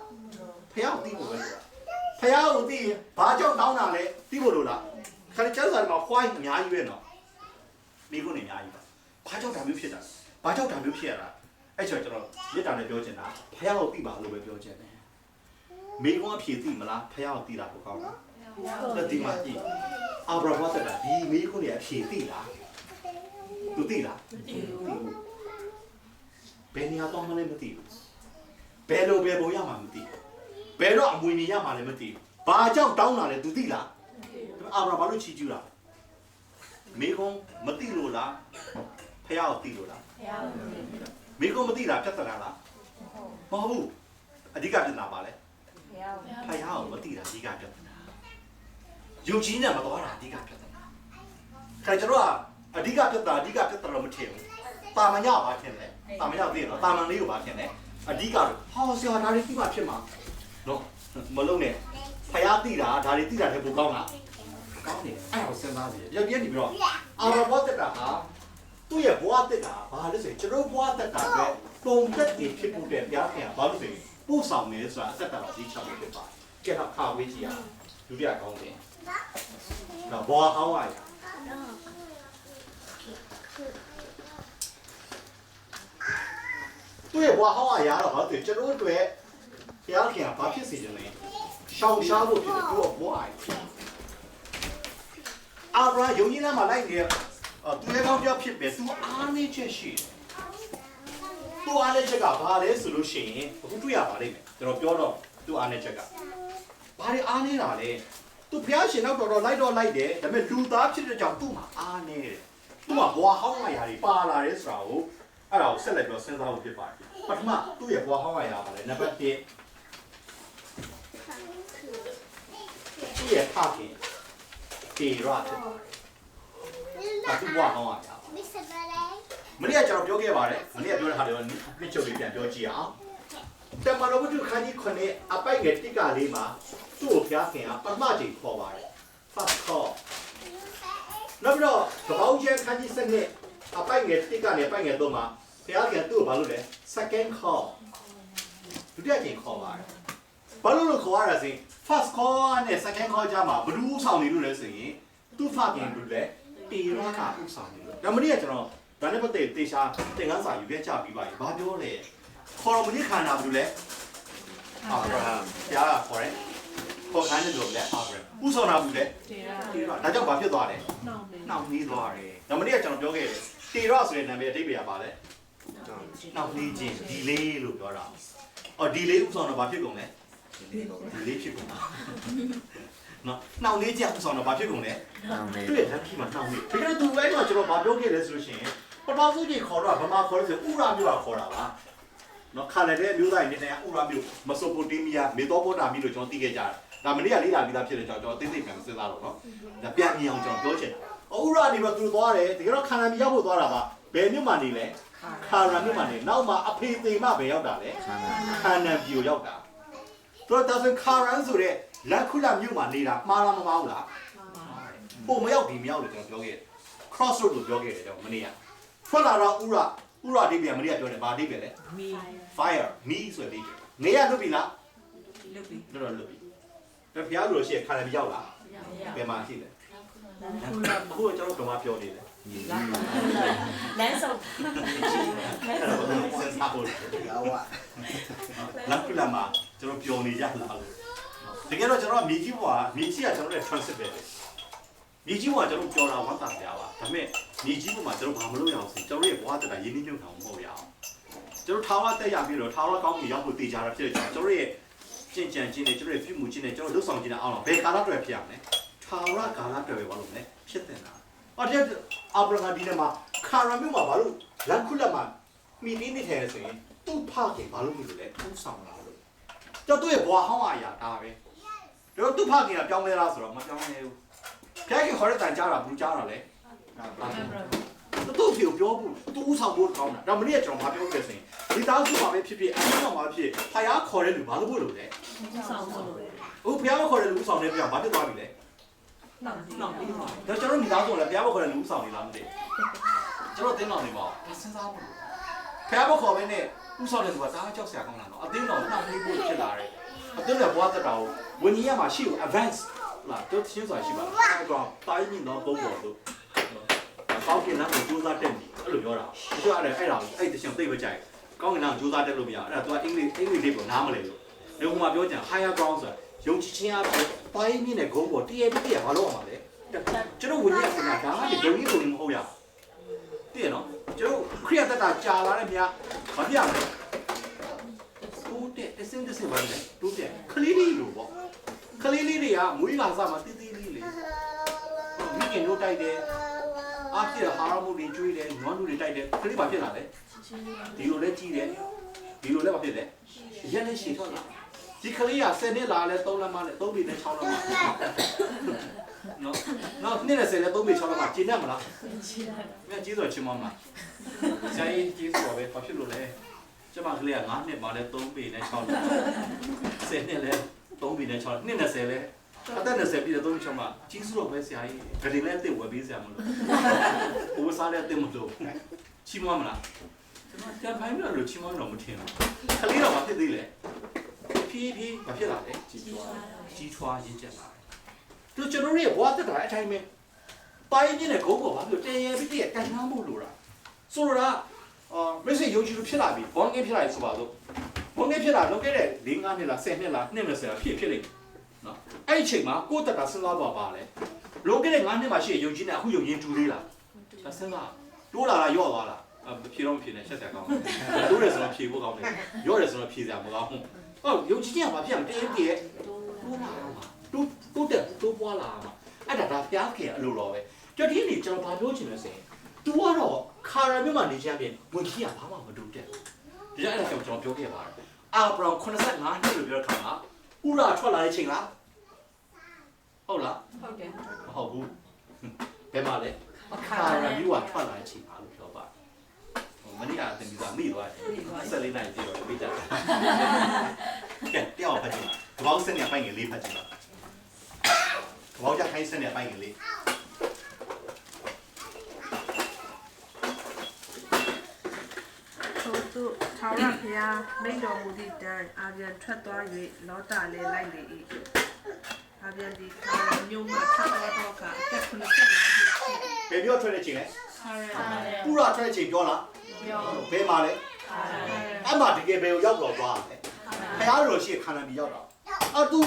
ဖယားသိဖို့ပဲလိုတာဖယားကိုသိရင်ဘာကြောင့်တောင်းတာလဲသိဖို့လိုလားခါကျန်းစာမှာခွိုင်းအများကြီးပဲနော်မိကုန်းနေအများကြီးပါဘာကြောင့်ဒါမျိုးဖြစ်တာဘာကြောင့်ဒါမျိုးဖြစ်ရတာအဲ့ဆိုကျွန်တော်မြစ်တာနဲ့ပြောချင်တာဖယားကိုသိပါလို့ပဲပြောချင်တယ်မိကုန်းအဖြေသိမလားဖယားကိုသိတာပိုကောင်းလားဒီမှာကြည့်အာဗြဟံတက်တာဒီမိကုန်းရဲ့အဖြေသိလားသူသိလားမသိဘူးဘယ်နေရာတော့မှလည်းမသိဘူးဘယ်လိုပဲပုံရမှာမသိဘူးဘယ်တော့အမွေနေရမှာလည်းမသိဘူးဘာကြောင့်တောင်းတာလဲသူသိလားအာဗြဟံဘာလို့ချီးကျူးတာမိကုန်းမသိလို့လားဖယားကိုသိလို့လားဖယားကိုသိမိကုန်းမသိတာပြဿနာလားမဟုတ်ဘူးအဓိကပြဿနာပါလေဖယားကိုမသိတာအဓိကပြဿနာယုံကြည်နေမှာတော့အဓိကပြဿနာခိုင်ကျွန်တော်ကအဓိကပြဿနာတော့မထင်ဘူးတာမညပါထင်တယ်တာမညသိနော်တာမန်လေးကိုပါထင်တယ်အဓိကတော့ဟောဆရာဒါတွေသိမှဖြစ်မှာနော်မလုံးနဲ့ဖယားသိတာဒါတွေသိတာလည်းပိုကောင်းလားကောင်းတယ်အဲ့ဒါကိုစဉ်းစားစီရုပ်ပြည့်နေပြီးတော့အာရဘောတက်တာဟာသူ့ရဲ့ဘဝတက်တာဘာလို့ဆိုရင်ကျွန်တော်ဘဝတက်တာပဲပုံသက်တည်ဖြစ်ဖို့တဲ့ဘုရားခင်ကဘာလို့ဆိုရင်ပို့ဆောင်နေဆိုတာအသက်တာတော့ဒီချက်ဖြစ်ပါတယ်ကဲတော့ခါဝေးကြည့်ရအောင်ဒုတိယကောင်းတယ်တော့ဘဝဟောင်းရသူ့ရဲ့ဘဝဟောင်းရတော့ဟာသူကျွန်တော်တို့ဘုရားခင်ကဘာဖြစ်စေချင်လဲ ရှောင်ရှားဖို့ဖြစ်တယ်သူကဘွားအာဗြဟံယုံကြည်နာမှာလိုက်နေသူလည်းကောင်းပြောဖြစ်ပဲသူအားနေချက်ရှိတယ်သူအားနေချက်ကဘာလဲဆိုလို့ရှိရင်အခုတွေ့ရပါလိမ့်မယ်ကျွန်တော်ပြောတော့သူအားနေချက်ကဘာတွေအားနေတာလဲသူဘုရားရှင်တော့တော်လိုက်တယ်ဒါပေမဲ့လူသားဖြစ်တဲ့ကြောင့်သူ့မှာအားနေတယ်သူ့မှာဘွားဟောင်းရရာတွေပါလာတယ်ဆိုတာကိုအဲ့ဒါကိုဆက်လက်ပြောစဉ်းစားဖို့ဖြစ်ပါတယ်ပထမသူ့ရဲ့ဘွားဟောင်းရရာပါလေနံပါတ်1သူ့ရဲ့ဖခင်တေရဖြစ်ပါတယ်သူ့ဘွားဟောင်းရရာမနေ့ကကျွန်တော်ပြောခဲ့ပါတယ်မနေ့ကပြောတဲ့ဟာတွေနှစ်ချုပ်လေးပြန်ပြောကြည့်အောင်တမန်တော်ဝတ္ထုခန်းကြီး9အပိုက်ငယ်တိကလေးမှာသူ့ကိုဘုရားခင်ကပထမချိန်ခေါ်ပါတယ် first call နောက်ပြီးတော့ကပောင်းကျဲခန်းကြီး7အပိုက်ငယ်တိကနေအပိုက်ငယ်3မှာဘုရားခင်သူ့ကိုဘာလုပ်လဲ second call ဒုတိယချိန်ခေါ်ပါတယ်ဘာလို့ခေါ်ရတာဆိုရင် first call နဲ့ second call ကြားမှာဘယ်သူဥဆောင်နေလို့လဲဆိုရင်သူ့ဖခင်တို့လည်းတေရကဥဆောင်နေလို့ဒါမနေ့ကကျွန်တော်ဒါနဲ့ပတ်သက်တေရှာသင်ခန်းစာယူခဲ့ကြပြီးပါပြီဘာပြောလဲခေါ်တော်မကြီးခန္ဓာဘာလို့လဲအာဗြဟံဘုရားကခေါ်တယ်ခေါ်ခိုင်းတယ်လို့လဲအာဗြဟံဥဆောင်တာဘူးလေတေရဒါကြောင့်ဘာဖြစ်သွားလဲနှောင့်နှေးသွားတယ်ဒါမနေ့ကကျွန်တော်ပြောခဲ့တယ်တေရဆိုတဲ့နာမည်အဓိပ္ပာယ်ကဘာလဲနှောင့်နှေးခြင်း delay လို့ပြောတာအော် delay ဥဆောင်တော့ဘာဖြစ်ကုန်လဲ delay ဖြစ်ကုန်တာနော်နှောင့်နှေးခြင်းဥဆောင်တော့ဘာဖြစ်ကုန်လဲတွေ့လက်ခီမှာနှောင့်နှေးဒါကြတော့သူအဲ့တော့ကျွန်တော်ဘာပြောခဲ့လဲဆိုလို့ရှိရင်ပထမဆုံးကြီးခေါ်တော့ဗမာခေါ်လို့ဆိုဥရမျိုးကခေါ်တာပါနော်ခါလည်းတဲ့မျိုးသားတွေနဲ့ဥရမျိုးမဆိုပိုတေးမီးယားမေသောပေါတာမီးလို့ကျွန်တော်သိခဲ့ကြတယ်ဒါမနေ့ကလေးလာပြီးသားဖြစ်တဲ့ကြောင့်ကျွန်တော်သိသိပြန်စဉ်းစားတော့နော်ဒါပြန်မြင်အောင်ကျွန်တော်ပြောချင်တာဥရနေတော့သူသွားတယ်တကယ်တော့ခန္ဓာမီးရောက်ဖို့သွားတာပါဘယ်မြို့မှနေလဲခါရမြို့မှနေနောက်မှအဖေသေးမှပဲရောက်တာလေခန္ဓာပြိုရောက်တာသူတို့ဒါဆိုခါရန်ဆိုတဲ့လက်ခုလမြို့မှနေတာမှားလားမမှားဘူးလားပုံမရောက်ဒီမရောက်လို့ကျွန်တော်ပြောခဲ့တယ် cross road လို့ပြောခဲ့တယ်ကျွန်တော်မနေ့ကထွက်လာတော့ဥရအဓိပ္ပာယ်မနေ့ကပြောတယ်ဘာအဓိပ္ပာယ်လဲ fire me ဆိုတဲ့နေရလွတ်ပြီလားလွတ်ပြီတော်လွတ်ပြီဒါဘုရားလိုရှိရခါလည်းမရောက်လားဘယ်မှာရှိလဲအခုကျွန်တော်တို့ပြောနေတယ်လမ်းဆုံးစဉ်းစားဖို့လက်ပြလာမှာကျွန်တော်ပြောနေကြလားလို့တကယ်တော့ကျွန်တော်မြေကြီးဘွားမြေကြီးကကျွန်တော်ရဲ့ transit ပဲမြေကြီးဘွားကျွန်တော်ပြောတာဝမ်းသာစရာပါဒါပေမဲ့မြေကြီးဘွားမှာကျွန်တော်ဘာမလုပ်ရအောင်ဆိုကျွန်တော်ရဲ့ဘွားတက်တာရင်းနှီးမြှုပ်နှံမှုမဟုတ်ရအောင်ကျွန်တော်ထာဝရတက်ရပြီးတော့ထာဝရကောင်းကြီးရောက်ဖို့တည်ကြတာဖြစ်တယ်ကျွန်တော်ရဲ့ကျင့်ကြံခြင်းနဲ့ကျွန်တော်ရဲ့ပြုမှုခြင်းနဲ့ကျွန်တော်လှုပ်ဆောင်ခြင်းနဲ့အောင်တော့ဘယ်ကာလအတွက်ဖြစ်ရမလဲထာဝရကာလအတွက်ပဲဘာလို့လဲဖြစ်တဲ့နာအော်တဲ့အာဗြဟံဒီနေ့မှာခါရမြို့မှာဘာလို့လက်ခုလက်မှာမိပြီးနေတယ်ဆိုရင်သူ့ဖခင်ဘာလို့မလို့လဲထူးဆောင်လာလို့တော့သူ့ရဲ့ဘွားဟောင်းအရာဒါပဲတော့သူ့ဖခင်ကပြောင်းလဲလားဆိုတော့မပြောင်းလဲဘူးဖခင်ခေါ်တဲ့တန်ကြားတာဘူးကြားတာလေသူ့ကိုပြောဖို့သူ့ဆောင်ဖို့ကောင်းတာဒါမနေ့ကကျွန်တော်မပြောခဲ့စင်ဒီသားစုမှာပဲဖြစ်ဖြစ်အဲ့ဒီမှာဖြစ်ဖယားခေါ်တဲ့လူဘာလို့ဖို့လို့လဲဆောင်ဖို့ဟုတ်ဖယားခေါ်တဲ့လူဆောင်တဲ့ပြောင်းဘာဖြစ်သွားပြီလဲနောက်ပြီးပါဒါကျွန်တော်မိသားစုလည်းဘုရားဘခေါ်တဲ့လူဆောင်နေလားမသိကျွန်တော်တင်းတော်နေပါစဉ်းစားဖို့ဘုရားဘခေါ်ပဲနဲ့ဥဆောင်တဲ့သူကတအားကြောက်စရာကောင်းတာတော့အတင်းတော်နှောက်နှေးဖို့ဖြစ်လာတယ်အတင်းလည်းဘွားတက်တာကိုဝิญญาณမှာရှိကို advance လာတော့ရှင်းစွာရှိပါလားအဲ့ကောင်တိုင်းမြင့်တော့ပုံပေါ်လို့ကောင်းကင်လမ်းကိုကြိုးစားတက်ပြီအဲ့လိုပြောတာသူကအဲ့တချင်သိပ်ပဲကြိုက်ကောင်းကင်လမ်းကိုကြိုးစားတက်လို့မရအဲ့ဒါသူကအင်္ဂလိပ်လေးကိုနားမလဲလို့ဒီကမှာပြောကြ higher ground ဆိုတာယုံကြည်ခြင်းအပြင်ပိုင်းမြင့်တဲ့ဂုံးပေါ်တည့်ရဘာလို့အောင်ပါလဲကျွန်တော်ဝิญญาณကဒါကဒီဘုံကြီးကိုမဟုတ်ရတည့်ရနော်ကျွန်တော်ခရိယတတာကြာလာတဲ့မြာဘာပြရမလဲတိုးတဲ့စင်ပါလေတိုးတဲ့ခလေးလေးလို့ပေါ့ခလေးလေးတွေကမွေးလာစားမှာတီးတီးလေးလေမိခင်တို့တိုက်တယ်အားပြဟာရမှုတွေကျွေးတယ်နွားလူတွေတိုက်တယ်ခလေးဘာဖြစ်လာလဲဒီလိုလဲကြီးတယ်ဒီလိုလဲဘာဖြစ်လဲရက်နဲ့ရှည်ထွက်လာဒီကလေးက10နှစ်လာလဲ3လက်မနဲ့3ပေနဲ့6လက်မနော်နေ့နဲ့10နဲ့3ပေ6လက်မကျင်းတတ်မလားကျင်းတတ်မြတ်ကြီးဆိုချင်းမမဆရာကြီးကြီးဆိုပဲဘာဖြစ်လို့လဲကျမကလေးက9နှစ်မှလဲ3ပေနဲ့6လက်10နှစ်လဲ3ပေနဲ့6လက်နှစ်20လဲအသက်20ပြည့်တဲ့3ချောင်းမှာကြီးစုတော့ပဲဆရာကြီးဂတိလဲအစ်ဝယ်ပေးဆရာမလို့ဘိုးစားလဲအစ်မလို့ချီးမွမ်းမလားကျွန်တော်ပြန်ဖိုင်းလို့ချီးမွမ်းတော့မထင်ဘူးကလေးတော့မဖြစ်သေးလဲဖြည်းဖြည်းမဖြစ်လာလဲကြီးထွားရင်းကျက်လာတယ်သူကျွန်တော်ရဲ့ဘဝတက်တာအတိုင်းပဲတိုင်းပြင်းတဲ့ဂုံးပေါ်ဘာလို့တရေပြီးတည်းကန်နှမ်းဖို့လိုတာဆိုတော့မစ္စယုံကြည်လို့ဖြစ်လာပြီဘောင်းကင်းဖြစ်လာပြီဆိုပါတော့ဘောင်းကင်းဖြစ်လာလောက်ကတဲ့၄-၅နှစ်လား10နှစ်လား20လားဖြစ်လိမ့် အဲ့ချိန်မှာကိုယ့်တက်တာစဉ်းစားပါလေလုံးခဲ့တဲ့9နှစ်မှရှိရယုံကြည်နေအခုယုံကြည်တူသေးလားဒါစဉ်းစားတိုးလာလားရော့သွားလားဖြေတော့မဖြေနဲ့ချက်ဆက်ကောင်းတယ်တိုးတယ်ဆိုတော့ဖြေဖို့ကောင်းတယ်ရော့တယ်ဆိုတော့ဖြေစရာမကောင်းဘူးဟုတ်ယုံကြည်ခြင်းကဘာဖြစ်လဲတင်းတည်းတိုးလာမှာတိုးတက်တိုးပွားလာမှာအဲ့ဒါဖျားခင်အလိုတော်ပဲကြတိနေကျွန်တော်ဘာပြောချင်လဲဆိုရင် तू ကတော့ခါရမြို့မှာနေချမ်းပြင်ဝင်ကြီးကဘာမှမတူတက်ဘူးဒါကြောင့်အဲ့ဒါကျွန်တော်ပြောခဲ့ပါတယ်အာဘရောင်85နှစ်လို့ပြောတဲ့ခါမှာဥရာထွက်လာတဲ့ချိန်လားဟုတ်လား ဟုတ်တယ် မဟုတ်ဘူးဘယ်မှာလဲခါရမြို့ကထွက်လာတဲ့ချိန်ပါလို့ပြောပါမနေ့ကတင်ပြီးသားမိသွားတယ်14နိုင်ကြည့်တော့ပြီးကြတယ်ကဲတယောက်ဖတ်ကြည့်ကဘောက်စနေပိုင်းငယ်လေးဖတ်ကြည့်ပါကဘောက်ကြခိုင်းစနေပိုင်းငယ်လေး သူထာဝရဘုရားမိန့်တော်မူသည့်တန်အာပြန်ထွက်သွား၍လောတာလည်းလိုက်လေ၏အာပြန်ဒီထာဝရမြို့မှထွက်သွားတော့ကအသက်85နှစ်ရှိ ဘယ်ပြောထွက်တဲ့ချိန်လဲ ထာဝရ ဥရာထွက်တဲ့ချိန်ပြောလား ပြော ဘယ်မှာလဲအဲ့မှာတကယ်ဘယ်ကိုရောက်တော့သွားလဲဘုရားတော်ရှိခန္ဓာပြီးရောက်တော့အတူ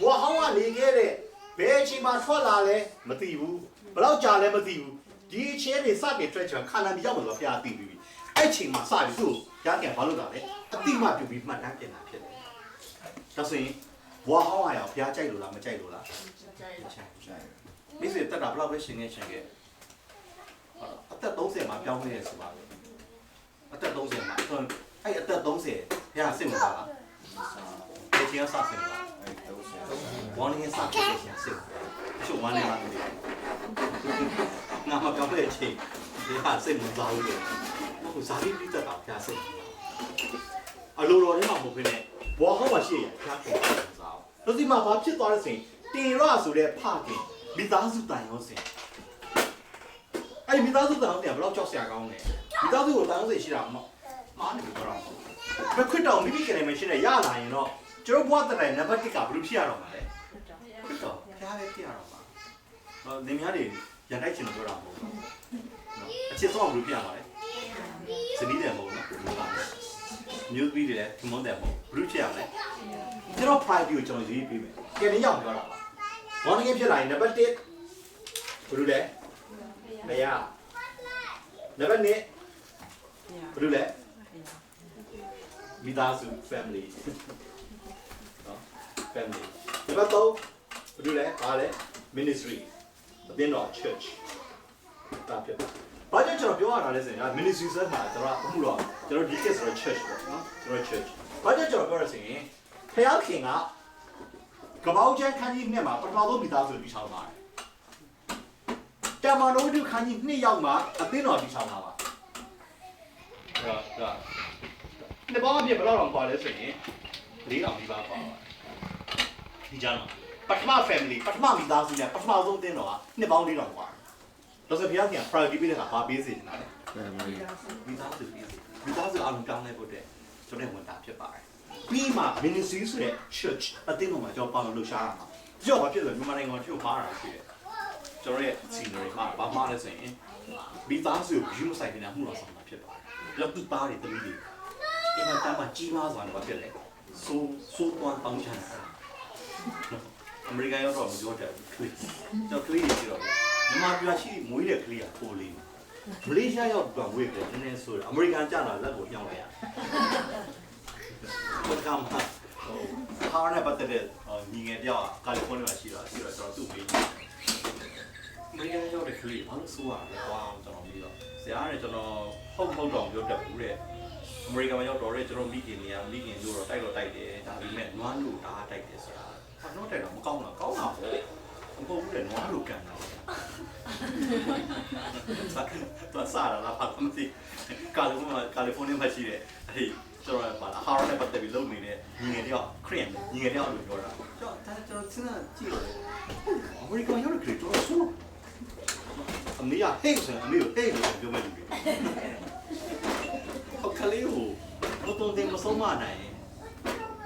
ဘွာဟောင်းကနေခဲ့တဲ့ဘယ်အချိန်မှာထွက်လာလဲမသိဘူးဘယ်တော့ကြာလဲမသိဘူးဒီအချိန်တွေစတင်ထွက်ချင်ခန္ဓာပြီးရောက်မှာဆိုဘုရားသိပြီအဲ့ချိန်မှာစပြီးသူ့ရပြန်ဘာလို့လာလဲအတိမပြုတ်ပြီးမှတ်တမ်းပြင်တာဖြစ်တယ်ဒါဆိုရင်ဘွာဟောင်းရအောင်ဘုရားကြိုက်လို့လားမကြိုက်လို့လားကြိုက်မိစေတက်တာဘယ်လောက်ပဲရှင်နေရှင်ခဲ့အသက်30မှာပြောင်းလဲရဆိုပါလေအသက်30မှာအဲ့အသက်30ဘုရားစိတ်ဝင်စားလားဒီချင်းအစားစိတ်လားဝမ်းနေစားတဲ့ချင်းစိတ်ချို့ဝမ်းနေလာတယ်ငါမပြောင်းလဲချင်းဘုရားစိတ်ဝင်စားလို့ဟိုဇာတိပိတ္တတာဘုရားစိတ်အလိုတော်ထဲမှာမဟုတ်ဘဲနဲ့ဘွားဟောင်းမှာရှိရဘုရားကိုစားအောင်လို့ဒီမှာဘာဖြစ်သွားလဲဆိုရင်တင်ရဆိုတဲ့ဖခင်မိသားစုတိုင်ရောစင်အဲ့မိသားစုတိုင်ရောစင်ဘယ်တော့ကြောက်စရာကောင်းလဲမိသားစုကိုတိုင်ရောစင်ရှိတာမမားနေကြတော့ဘယ်ခွတ်တော့မိမိကလေးမရှိနဲ့ရလာရင်တော့ကျွန်တော်ဘွားတဲ့နံပါတ်1ကဘယ်လိုဖြစ်ရတော့မှာလဲခွတ်တော့ဖျားပဲဖြစ်ရတော့မှာနေများတွေရန်တိုက်ချင်လို့ပြောတာမဟုတ်ဘူးအချစ်ဆုံးဘယ်လိုဖြစ်ရမှာလဲစနီးတယ်မဟုတ်လားမျိုးပြီးတယ်ဒီမွန်တယ်မဟုတ်ဘယ်လိုဖြစ်ရမလဲကျွန်တော် pride ကိုကျွန်တော်ရေးပေးမယ်ကဲနေရောက်ပြောတာပါဘောင်းငယ်ဖြစ်လာရင်နံပါတ်1ဘယ်လိုလဲမရနံပါတ်2ဘယ်လိုလဲမိသားစု family နော် family နံပါတ်3ဘယ်လိုလဲဘာလဲ ministry အသင်းတော် church တာဖြစ်ပါဘာကြောင့်ကျွန်တော်ပြောရတာလဲဆိုရင် ministry ဆိုတာကျွန်တော်အခုတော့ကျွန်တော်ဒီ case ဆိုတော့ church ပေါ့နော်ကျွန်တော် church ဘာကြောင့်ကျွန်တော်ပြောရဆိုရင်ဖခင်ကကပောက်ချမ်းခန်းကြီးနှစ်မှာပထမဆုံးမိသားစုပြီးချောင်းပါတယ်။တမန်တော်တို့ခန်းကြီးနှစ်ယောက်မှာအသင်းတော်ပြီးချောင်းလာပါ။ဒါနှစ်ပေါင်းအပြည့်ဘယ်လောက်တော့ပါလဲဆိုရင်၄တောင်ပြီးပါပါ။ဒီကြားမှာပထမ family ပထမမိသားစုနဲ့ပထမဆုံးအသင်းတော်ကနှစ်ပေါင်း၄တောင်ပါ။ဒါဆိုဘုရားက priority ပေးတဲ့ကဘာပေးစေချင်တာလဲ။မိသားစုပေးစေ။မိသားစုအားလုံးကောင်းလဲဖို့တဲ့ကျွန်တော်ဝန်တာဖြစ်ပါတယ်။ပြီးမှ ministry ဆိုတဲ့ church အသင်းတော်မှာကျွန်တော်ပါလို့လှူရှားတာမှာကြောက်ဘာဖြစ်လဲမြန်မာနိုင်ငံကိုမှားတာရှိတယ်ကျွန်တော်ရဲ့ scenery မှာဘာမှားလဲဆိုရင်မိသားစုကို view ဆိုင်နေတာမှုတော်ဆောင်တာဖြစ်ပါတယ်လောက်တူသားတွေတလူတွေအင်မတန်မှကြီးမားစွာနဲ့ဘာဖြစ်လဲဆိုးတွန်းတောင်းချမ်းတာအမေရိကန်ရောက်တော့မပြောတတ်ဘူးကျွန်တော်ကလေးတွေရှိတော့မြန်မာပြည်ရှိမွေးတဲ့ကလေးကပိုလေးမလေးရှားရောက်တော့ဝေးတယ်နည်းနည်းဆိုတော့အမေရိကန်ကျလာလက်ကိုညှောင်းလိုက်ရဘယ်ကမှဟာနဲ့ပတ်သက်တဲ့ညီငယ်တယောက်ကကာလီဖိုးနီးယားမှာရှိတော့ကျွန်တော်သူ့မေးမင်းရောက်တဲ့ကလေးဘာလို့ဆိုးရလဲကွာကျွန်တော်ပြီးတော့ဆရာနဲ့ကျွန်တော်ဟုတ်တော့ပြောတတ်ဘူးတဲ့အမေရိကန်မှာရောက်တော့ကျွန်တော်မိခင်တို့တော့တိုက်တယ်ဒါပေမဲ့နွားလို့အားတိုက်တယ်ဆိုတာဘာလို့တိုက်တော့မကောင်းလားကောင်းတာပေါ့မဟုတ်ဘူးလေနွားလို့ကန်တာတော့စားရလားဘာမှမသိကာလီဖိုးနီးယားမှာရှိတဲ့အဲ့ကျွန်တော်ပါလာဟာရနဲ့ပတ်သက်ပြီးလုပ်နေတဲ့ညီငယ်တယောက်ခရီးညီငယ်တယောက်လို့ပြောတာကျွန်တော်စဉ်းစားကြည့်လို့အမေရိကန်ရောက်တဲ့ခရီးတော့ဆိုးအမေကဟိတ်ဆိုအမေကိုဟိတ်လို့ပြောမှလူတွေဟောကလေးကိုဘုံတင်မဆုံးမနိုင်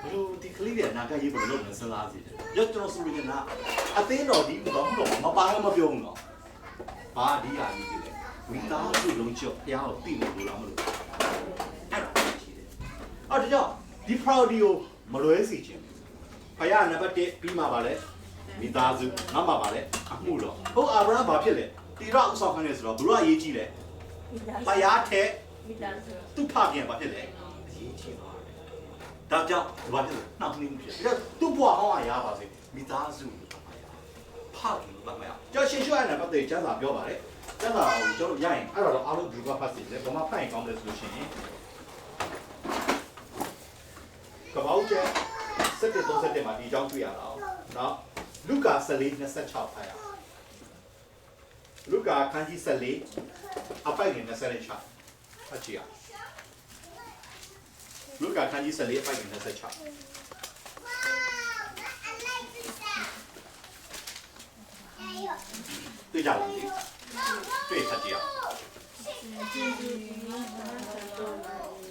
ဘလို့ဒီကလေးတွေနာကရေးဘလို့လုပ်နေစလားစီတယ်ကျွန်တော်ဆိုလို့ကနာအသင်းတော်ဒီကတော့မပါမပြောဘူးနော်ဘာဒီဟာကြီးတွေမိသားစုလုံးချော့ဖះကိုတိနေလို့လားမလို့အဲ့ဒါကြောင့်ဒီ proud ကိုမလွဲစေချင်ဘုရားနံပါတ်1ပြီးမှပါလဲ မိသားစုနောက်မှပါလေအမှုတော်ဟုတ်အာဗြဟံဘာဖြစ်လဲတိရဥဆောင်ခိုင်းနေဆိုတော့ဘုရားအရေးကြီးတယ်ဖယားထဲသူ့ဖခင်ဘာဖြစ်လဲအရေးကြီးပါတယ်ဒါကြောင့်ဘာဖြစ်လဲနှောင့်နှေးမှုဖြစ်တယ်သူ့ဘဝဟောင်းရပါစေမိသားစုဖခင်ဘာမရကျော်ရှင်ရွှဲနေပတ်သက်ကျမ်းစာပြောပါတယ်ကျမ်းစာကိုကျွန်တော်ရရင်အဲ့တော့အားလုံးဒီကဖတ်စီလေဘာမှဖတ်ရင်ကောင်းတယ်ဆိုလို့ရှိရင်ကပောက်ကျ7:37မှာဒီအကြောင်းတွေ့ရတာ။နော်လူကာ14:26ဖတ်ရအောင်။လူကာခန်းကြီး14အပိုက်ငယ်26ဖတ်ကြည့်ရအောင်။လူကာခန်းကြီး14အပိုက်ငယ်26တွေ့ကြလားဒီတွေ့ဖတ်ကြည့်ရအောင်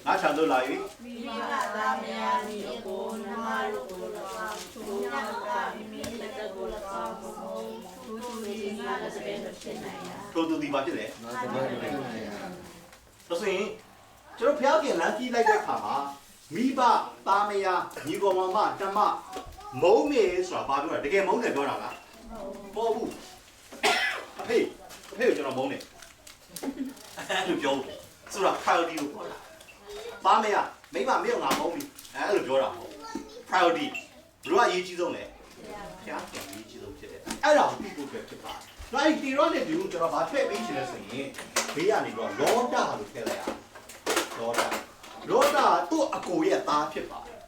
။ငါချမ်းတို့လာပြီ။ မိဘသားများမိကိုနမတို့ကို၎င်းသူတို့ကမိမိလက်တကို၎င်းသူတို့ဒီငါလည်းတကယ်ဖြစ်နိုင်တာ ထိုသူဒီပါဖြစ်လေ ငါတပည့်တွေ ဒါဆိုရင်ကျွန်တော်ဖျားခင်လမ်းကြီးလိုက်တဲ့အခါမှာမိဘသားမယားညီကောင်မမတမမုံမေဆိုတာဘာပြောလဲတကယ်မုံတယ်ပြောတာလားပေါ်ဘူးအဖေကိုကျွန်တော်မုံတယ်အဲ့လိုပြောတယ်ဆိုတာ priority ကိုပြောတာသားမယားမိမမေ့ငါမုံပြီအဲ့လိုပြောတာမဟုတ် priority ဘယ်လိုအရေးကြီးဆုံးလဲဖျားခင်အရေးကြီးဆုံးဖြစ်တယ်အဲ့ဒါကိုပြဖို့ပဲဖြစ်ပါတယ်နောက်ဒီတီရောနဲ့ဒီကိုကျွန်တော်ဗာထည့်ပေးချင်တယ်ဆိုရင်ဘေးကနေတော့လောတာလို့ထည့်လိုက်ရလောတာသူ့အကိုရဲ့သားဖြစ်ပါတယ်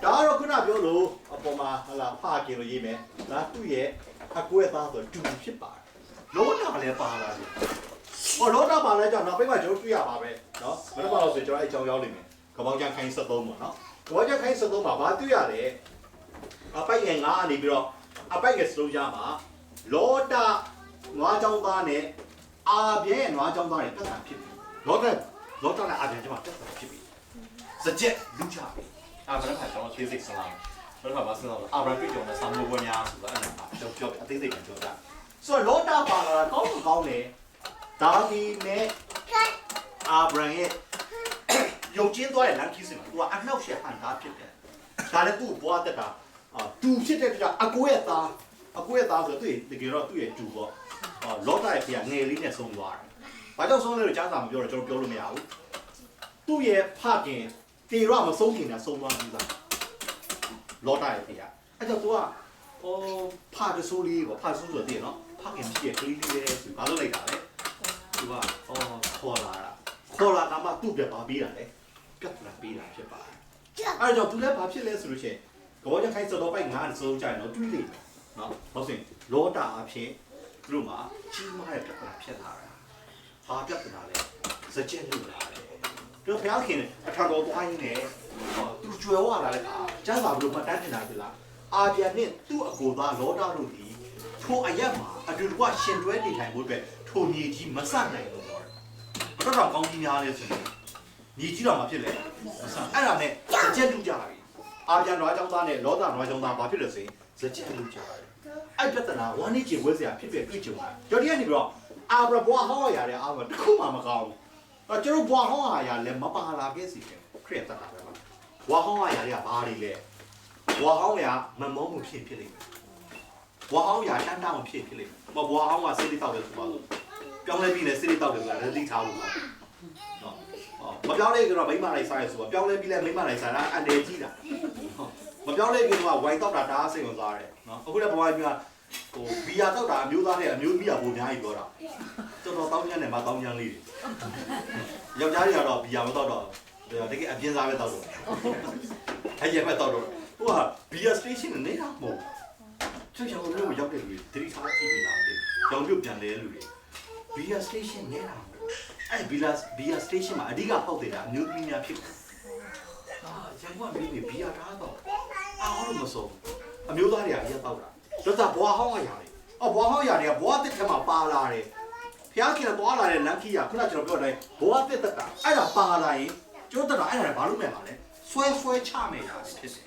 ဒါကတော့ခုနပြောလို့အပေါ်မှာဟလာဖခင်လို့ရေးမယ်ဒါသူ့ရဲ့အကိုရဲ့သားဆိုတူဖြစ်ပါတယ်လောတာလည်းပါလာတယ်ဟောလောတာပါလဲကြောင့်နောက်ပိတ်မှာကျွန်တော်တွေ့ရပါပဲเนาะမနေ့ကလို့ဆိုကျွန်တော်အကြောင်းရောက်နေမယ်ကပောက်ကျန်ခိုင်း73ပေါ့เนาะကပောက်ကျန်ခိုင်း73မှာဗာတွေ့ရတယ်အပိုက်ငယ်9ကနေပြီးတော့အပိုက်ငယ်စလုံးရမှာလောတာနွားကြောင်းသားနဲ့အာပြဲနွားကြောင်းသားနဲ့ပြဿနာဖြစ်ပြီလောတာနဲ့အာပြဲကျမပြဿနာဖြစ်ပြီစကြက်လူချပြီအာဗြဟံကကျွန်တော်သေးစိတ်စလားဘယ်မှာပါစလားအာဗြဟံတွေ့ကြတဲ့ဆာမိုးပေါ်ညာဆိုတာအဲ့ဒါကျွန်တော်ပြောအသေးစိတ်ပြောတာဆိုတော့လောတာပါလာတာကောင်းတယ်ဒါဒီနဲ့အာဗြဟံရဲ့ယုံကျင်းသွားတဲ့လမ်းခီးစင်မှာသူကအနှောက်ရှက်ဟန်တာဖြစ်တယ်ဒါလည်းသူ့ဘွားတက်တာသူဖြစ်တဲ့ကြောင့်အကိုရဲ့သားဆိုသူ့တကယ်တော့သူ့ရဲ့တူပေါ့လောတာရဲ့ဖေကငယ်လေးနဲ့ဆုံးသွားတယ်။ဘာကြောင့်ဆုံးလဲလို့ကြားစာမပြောတော့ကျွန်တော်ပြောလို့မရဘူး။သူ့ရဲ့ဖခင်တေရမဆုံးခင်နဲ့ဆုံးသွားပြီလား။လောတာရဲ့ဖေကအဲ့တော့ तू ကဖာတဆိုးလေးပေါ့ဖာဆိုးဆိုတည်နော်ဖခင်မရှိရဲ့ကလေးလေးလေးဆိုဘာလို့လိုက်တာလဲ။ तू ကခေါ်လာတာမှသူ့ပြပါပေးတာလေပြတ်လာပေးတာဖြစ်ပါတယ်။အဲ့တော့ तू လည်းဘာဖြစ်လဲဆိုလို့ရှိရင်ဘောကြခိုင်းစတော့ပိုက်ငါးစိုးကြိုင်တော့တွေးလိမ့်မယ်နော်ဟုတ်စင်လောတာအဖြစ်သူတို့မှာကြီးမားတဲ့ပြဿနာဖြစ်လာတာဘာပြဿနာလဲစကြက်လို့လာတယ်တို့ဖျားခင်အထာတော်သွားရင်းနဲ့သူကျွယ်ဝလာတဲ့အခါကျန်းစာဘလို့မှတန်းတင်တာဖြစ်လားအာပြနဲ့သူ့အကိုသားလောတာတို့ဒီထိုအရက်မှာအတူတကွရှင်တွဲနေထိုင်ဖို့အတွက်ထိုညီကြီးမဆနိုင်လို့ပြောတယ်ဘယ်တော့ကောင်းကြီးများလဲဆိုရင်ညီကြီးတော်မှာဖြစ်လေမဆအဲ့ဒါနဲ့စကြက်လူကြပြီအာပြန်နွားကြောင်းသားနဲ့လောတာနွားကြောင်းသားဘာဖြစ်လဲဆိုရင်စကြက်လူကြတယ်အဲ့ပြဿနာဝမ်းနေချင်ဝဲစရာဖြစ်တွေ့ကြုံတာကြော်ဒီကနေပြီးတော့အာဘရဘွားဟောရတဲ့အာမတခုမှမကောင်းဘူးကျွန်တော်ဘွားဟောရလည်းမပါလာခဲ့စီတယ်ခရက်တတ်တာပဲပါဘွားဟောရတဲ့ဘာတွေလဲဘွားဟောရမမုန်းမှုဖြစ်လိမ့်မယ်ဘွားဟောရတန်းတောင်းဖြစ်လိမ့်မယ်ဘွားဟောကစိတ်တောက်တယ်ဆိုပါလို့ပြောင်းလဲပြီးလဲစိတ်တောက်တယ်ဆိုတာလည်းသိထားလို့ပါနော်မပြောင်းလဲကြတော့မိမလိုက်စားရဲဆိုတော့ပြောင်းလဲပြီးလဲမိမလိုက်စားတာအန်တယ်ကြီးတာမပြောင်းလဲကြတော့ဝိုင်တောက်တာဒါစိတ်ဝင်စားတယ်နော်အခုလည်းဘဝကြီးကဘီယာတောက်တာအမျိုးသားနဲ့အမျိုးသမီးကပုံများကြီးပြောတာတော်တော်တောင်းချမ်းနဲ့မတောင်းချမ်းလေးတွေယောက်ျားတွေကတော့ဘီယာမတောက်တော့တကယ်အပြင်းစားပဲတောက်တော့အဲ့ရပဲတောက်တော့ဟိုကဘီယာစတေးရှင်းနဲ့နေတာမဟုတ်ချွတ်ချောင်းလို့ရောက်တဲ့လူတွေတတိထားကြည့်နေတာလေကြောင်ပြုတ်ပြန်လဲလူတွေဘီယာစတေးရှင်းနေတာအဲ့ဘီယာစတေးရှင်းမှာအဓိကပေါက်တယ်ကအမျိုးသမီးများဖြစ်တယ်ရန်ကုန်ပြည်နေဘီယာထားတော့အားလုံးမဆုံးအမျိုးသားတွေကဘီယာတောက်တာတော့ဒါဘွားဟောင်းရတယ်ဘွားဟောင်းရတယ်ကဘွားတစ်ထက်မှာပါလာတယ်ဖျားခင်တော့လာတဲ့လမ်းခီးကခုနကျွန်တော်ပြောတိုင်းဘွားတစ်တက်တာအဲ့ဒါပါလာရင်ကျွန်တော်တက်တာအဲ့ဒါဘာလို့မဲ့ပါလဲဆွဲချမယ်တာဖြစ်တယ်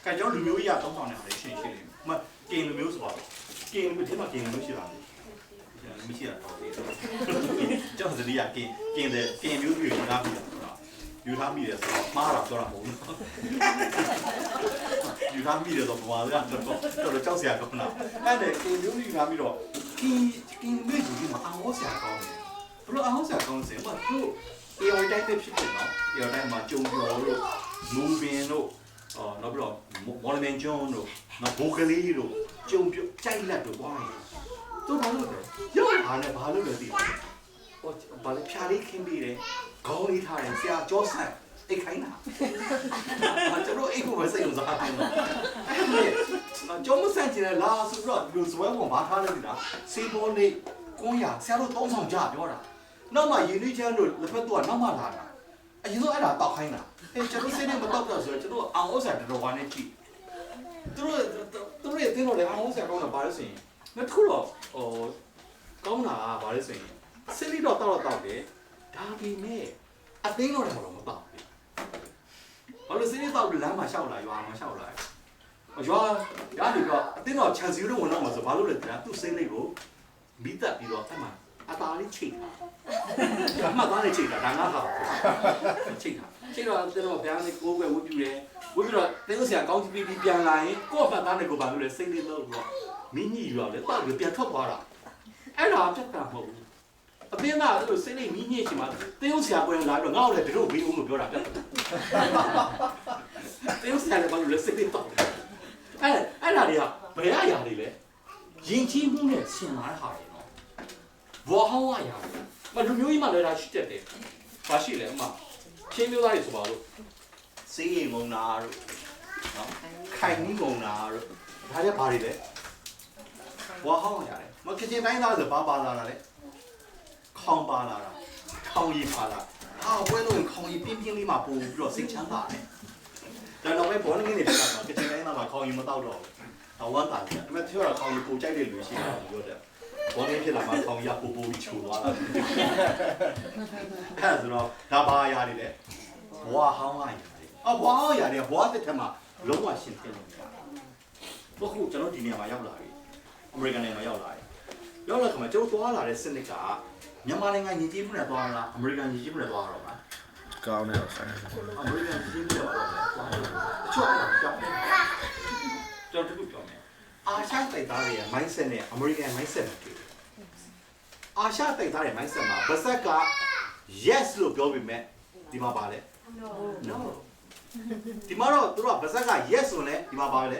ကဲကျွန်တော်လူမျိုးကြီးကတောင်းတောင်းနေတာရှင်းရှင်းလေးမကင်လူမျိုးဆိုပါကင်လူမျိုးဒီမှာကင်လူမျိုးရှိတာမရှိတာတော့ကျွန်တော်စရိယာကင်မျိုးမျိုးနားပြီးတော့ ယူထားမိတယ်ဆိုတော့မှားတာပြောတာမဟုတ်ဘူးယူထားမိတယ်ဆိုတော့ဘာလဲတော့ကြောက်စရာကောင်းတာအဲ့ဒါကင်းမျိုးယူထားပြီးတော့ကင်းမေ့ယူပြီးမှအောင်ဟောစရာကောင်းတယ်ဘလို့အောင်ဟောစရာကောင်းစင်မတို့အေအိုတိုင်းဖြစ်ဖြစ်နော်အေအိုတိုင်းမှာကြုံပြောလို့မူဗင်တို့နောက်ပြီးတော့မော်လမန်ဂျွန်းတို့နောက်ဘိုကလေးတို့ကြုံပြကြိုက်လက်တို့ဘာလဲတို့ဘာလို့လဲရုပ်ဘာလဲဘာလို့လဲသိဟိုဘာလဲဖြာလေးခင်းပြီးတယ်ခေါင်းလေးထားတယ်ဆရာကြောဆန်အိတ်ခိုင်းတာကျွန်တော်အိတ်ကိုပဲစိတ်ဝင်စားတယ်နော်အဲ့ဒါကျောင်းမဆန်ချင်တယ်လားဆိုတော့လူစွဲကောင်ဘာထားလဲဒီလားစေပေါ်လေးကွန်ရဆရာတို့သုံးဆောင်ကြပြောတာနောက်မှယူနီချန်တို့လက်ဖက်တော့နောက်မှလာတာအရင်ဆုံးအဲ့ဒါတောက်ခိုင်းတာကျွန်တော်စိတ်နဲ့မတောက်တော့ဆိုတော့ကျွန်တော်အောင်ဥစ္စာတော်တော်ဝါနဲ့ကြည့်သူတို့ရဲ့တင်းတော့လေအောင်ဥစ္စာကောင်းတာဘာလဲဆိုရင်ငါတခုတော့ကောင်းတာဘာလဲဆိုရင်စစ်လီတော့တောက်တယ်ဒါပေမဲ့အသိတော့တော့မတောက်ဘူးဘာလို့စစ်လီတောက်လမ်းမှာရှောက်လာရွာမှာရှောက်လာရွာရတယ်တော့အသိတော့ခြံစီလို့ဝင်တော့မှာဆိုဘာလို့လဲတဲ့သူ့စိတ်လေးကိုမိတက်ပြီးတော့အဲ့မှာအသားလေးချိတ်တာမှတ်သားလေးချိတ်တာဒါငါဟာချိတ်တာချိန်တော့ကျွန်တော်ဗျာနဲ့ကိုယ်ပဲဝတ်ပြူတယ်ဝတ်ပြီးတော့တင်းလို့ဆရာကောင်းကြည့်ပြီးပြန်လာရင်ကိုယ့်အဖတ်သားနဲ့ကိုဘာလို့လဲစိတ်လေးလို့တော့မင်းကြီးရောလေတောက်ပြီးပြန်ထွက်သွားတာအဲ့ဒါပြတ်တာမဟုတ်ဘူးအတင်းသားအဲ့လိုစိတ်လေးမင်းကြီးရှင်မှာတင်းလို့ဆရာပွဲလာတော့ငါ့ကိုလည်းဘယ်လိုဘေးဦးလို့ပြောတာပြတ်တာတင်းလို့ဆရာလည်းဘာလို့လဲစိတ်လေးတောက်တယ်အဲ့ဒါတွေကဘယ်အရာတွေလဲရင်ချင်းမှုနဲ့ဆင်လာတဲ့ဟာတွေနော်ဘောဟောင်းအရာမလူမျိုးကြီးမှလည်းဒါရှိတတ်တယ်ဘာရှိလဲအမရှင်းမျိုးသားတွေဆိုပါလို့စေးရင်ငုံတာတို့နော်ခိုင်နီးငုံတာတို့ဒါလည်းဘာတွေလဲဝါဟောင်းရတယ်မကချင်တိုင်းသားဆိုဘာပါလာတာလဲခေါင်းပါလာတာခေါင်းကြီးပါလာဟာဘွဲလို့ခေါင်းကြီးပြင်းပြင်းလေးမှပို့ပြီးတော့စိတ်ချမ်းသာတယ်ဒါတော့ပဲဘောနငင်းနေတယ်ကတော့ကချင်တိုင်းသားမှာခေါင်းကြီးမတောက်တော့ဘူးဝမ်းသာတယ်ဒါပေမဲ့ပြောတာခေါင်းကြီးပိုကြိုက်တဲ့လူရှိတယ်ပြောတယ်ဘောနင်းဖြစ်လာမှခေါင်းကြီးပို့ပြီးချိုသွားတာအဲ့ဆိုတော့ဒါဘာအရာတွေလဲဘွားဟောင်းလိုက်ဘွားဟောင်းရတယ်ဘွားတစ်ထက်မှာလုံးဝရှင်းပြလို့ရတယ်။အခုကျွန်တော်ဒီနေရာမှာရောက်လာပြီ။အမေရိကန်နိုင်ငံမှာရောက်လာပြီ။ရောက်လာခါမှာကျွန်တော်သွားလာတဲ့စနစ်ကမြန်မာနိုင်ငံညီကြီးမှုနဲ့သွားလားအမေရိကန်ညီကြီးမှုနဲ့သွားတော့လား။ကောင်းတယ်ဆိုင်။အမေရိကန်ညီကြီးမှုနဲ့သွားတော့။အချို့အဲ့ဒါကြောက်တယ်။ကျွန်တော်တခုပြောမယ်။အာရှတိုက်သားတွေရဲ့ mindset နဲ့အမေရိကန် mindset နဲ့တွေ့တယ်။အာရှတိုက်သားတွေရဲ့ mindset မှာဗစက်က yes လို့ပြောပေမဲ့ဒီမှာပါလေ။ No ဒီမှာတော့သူတို့ကဗဇက်က yes ဆိုလဲဒီမှာပါလေ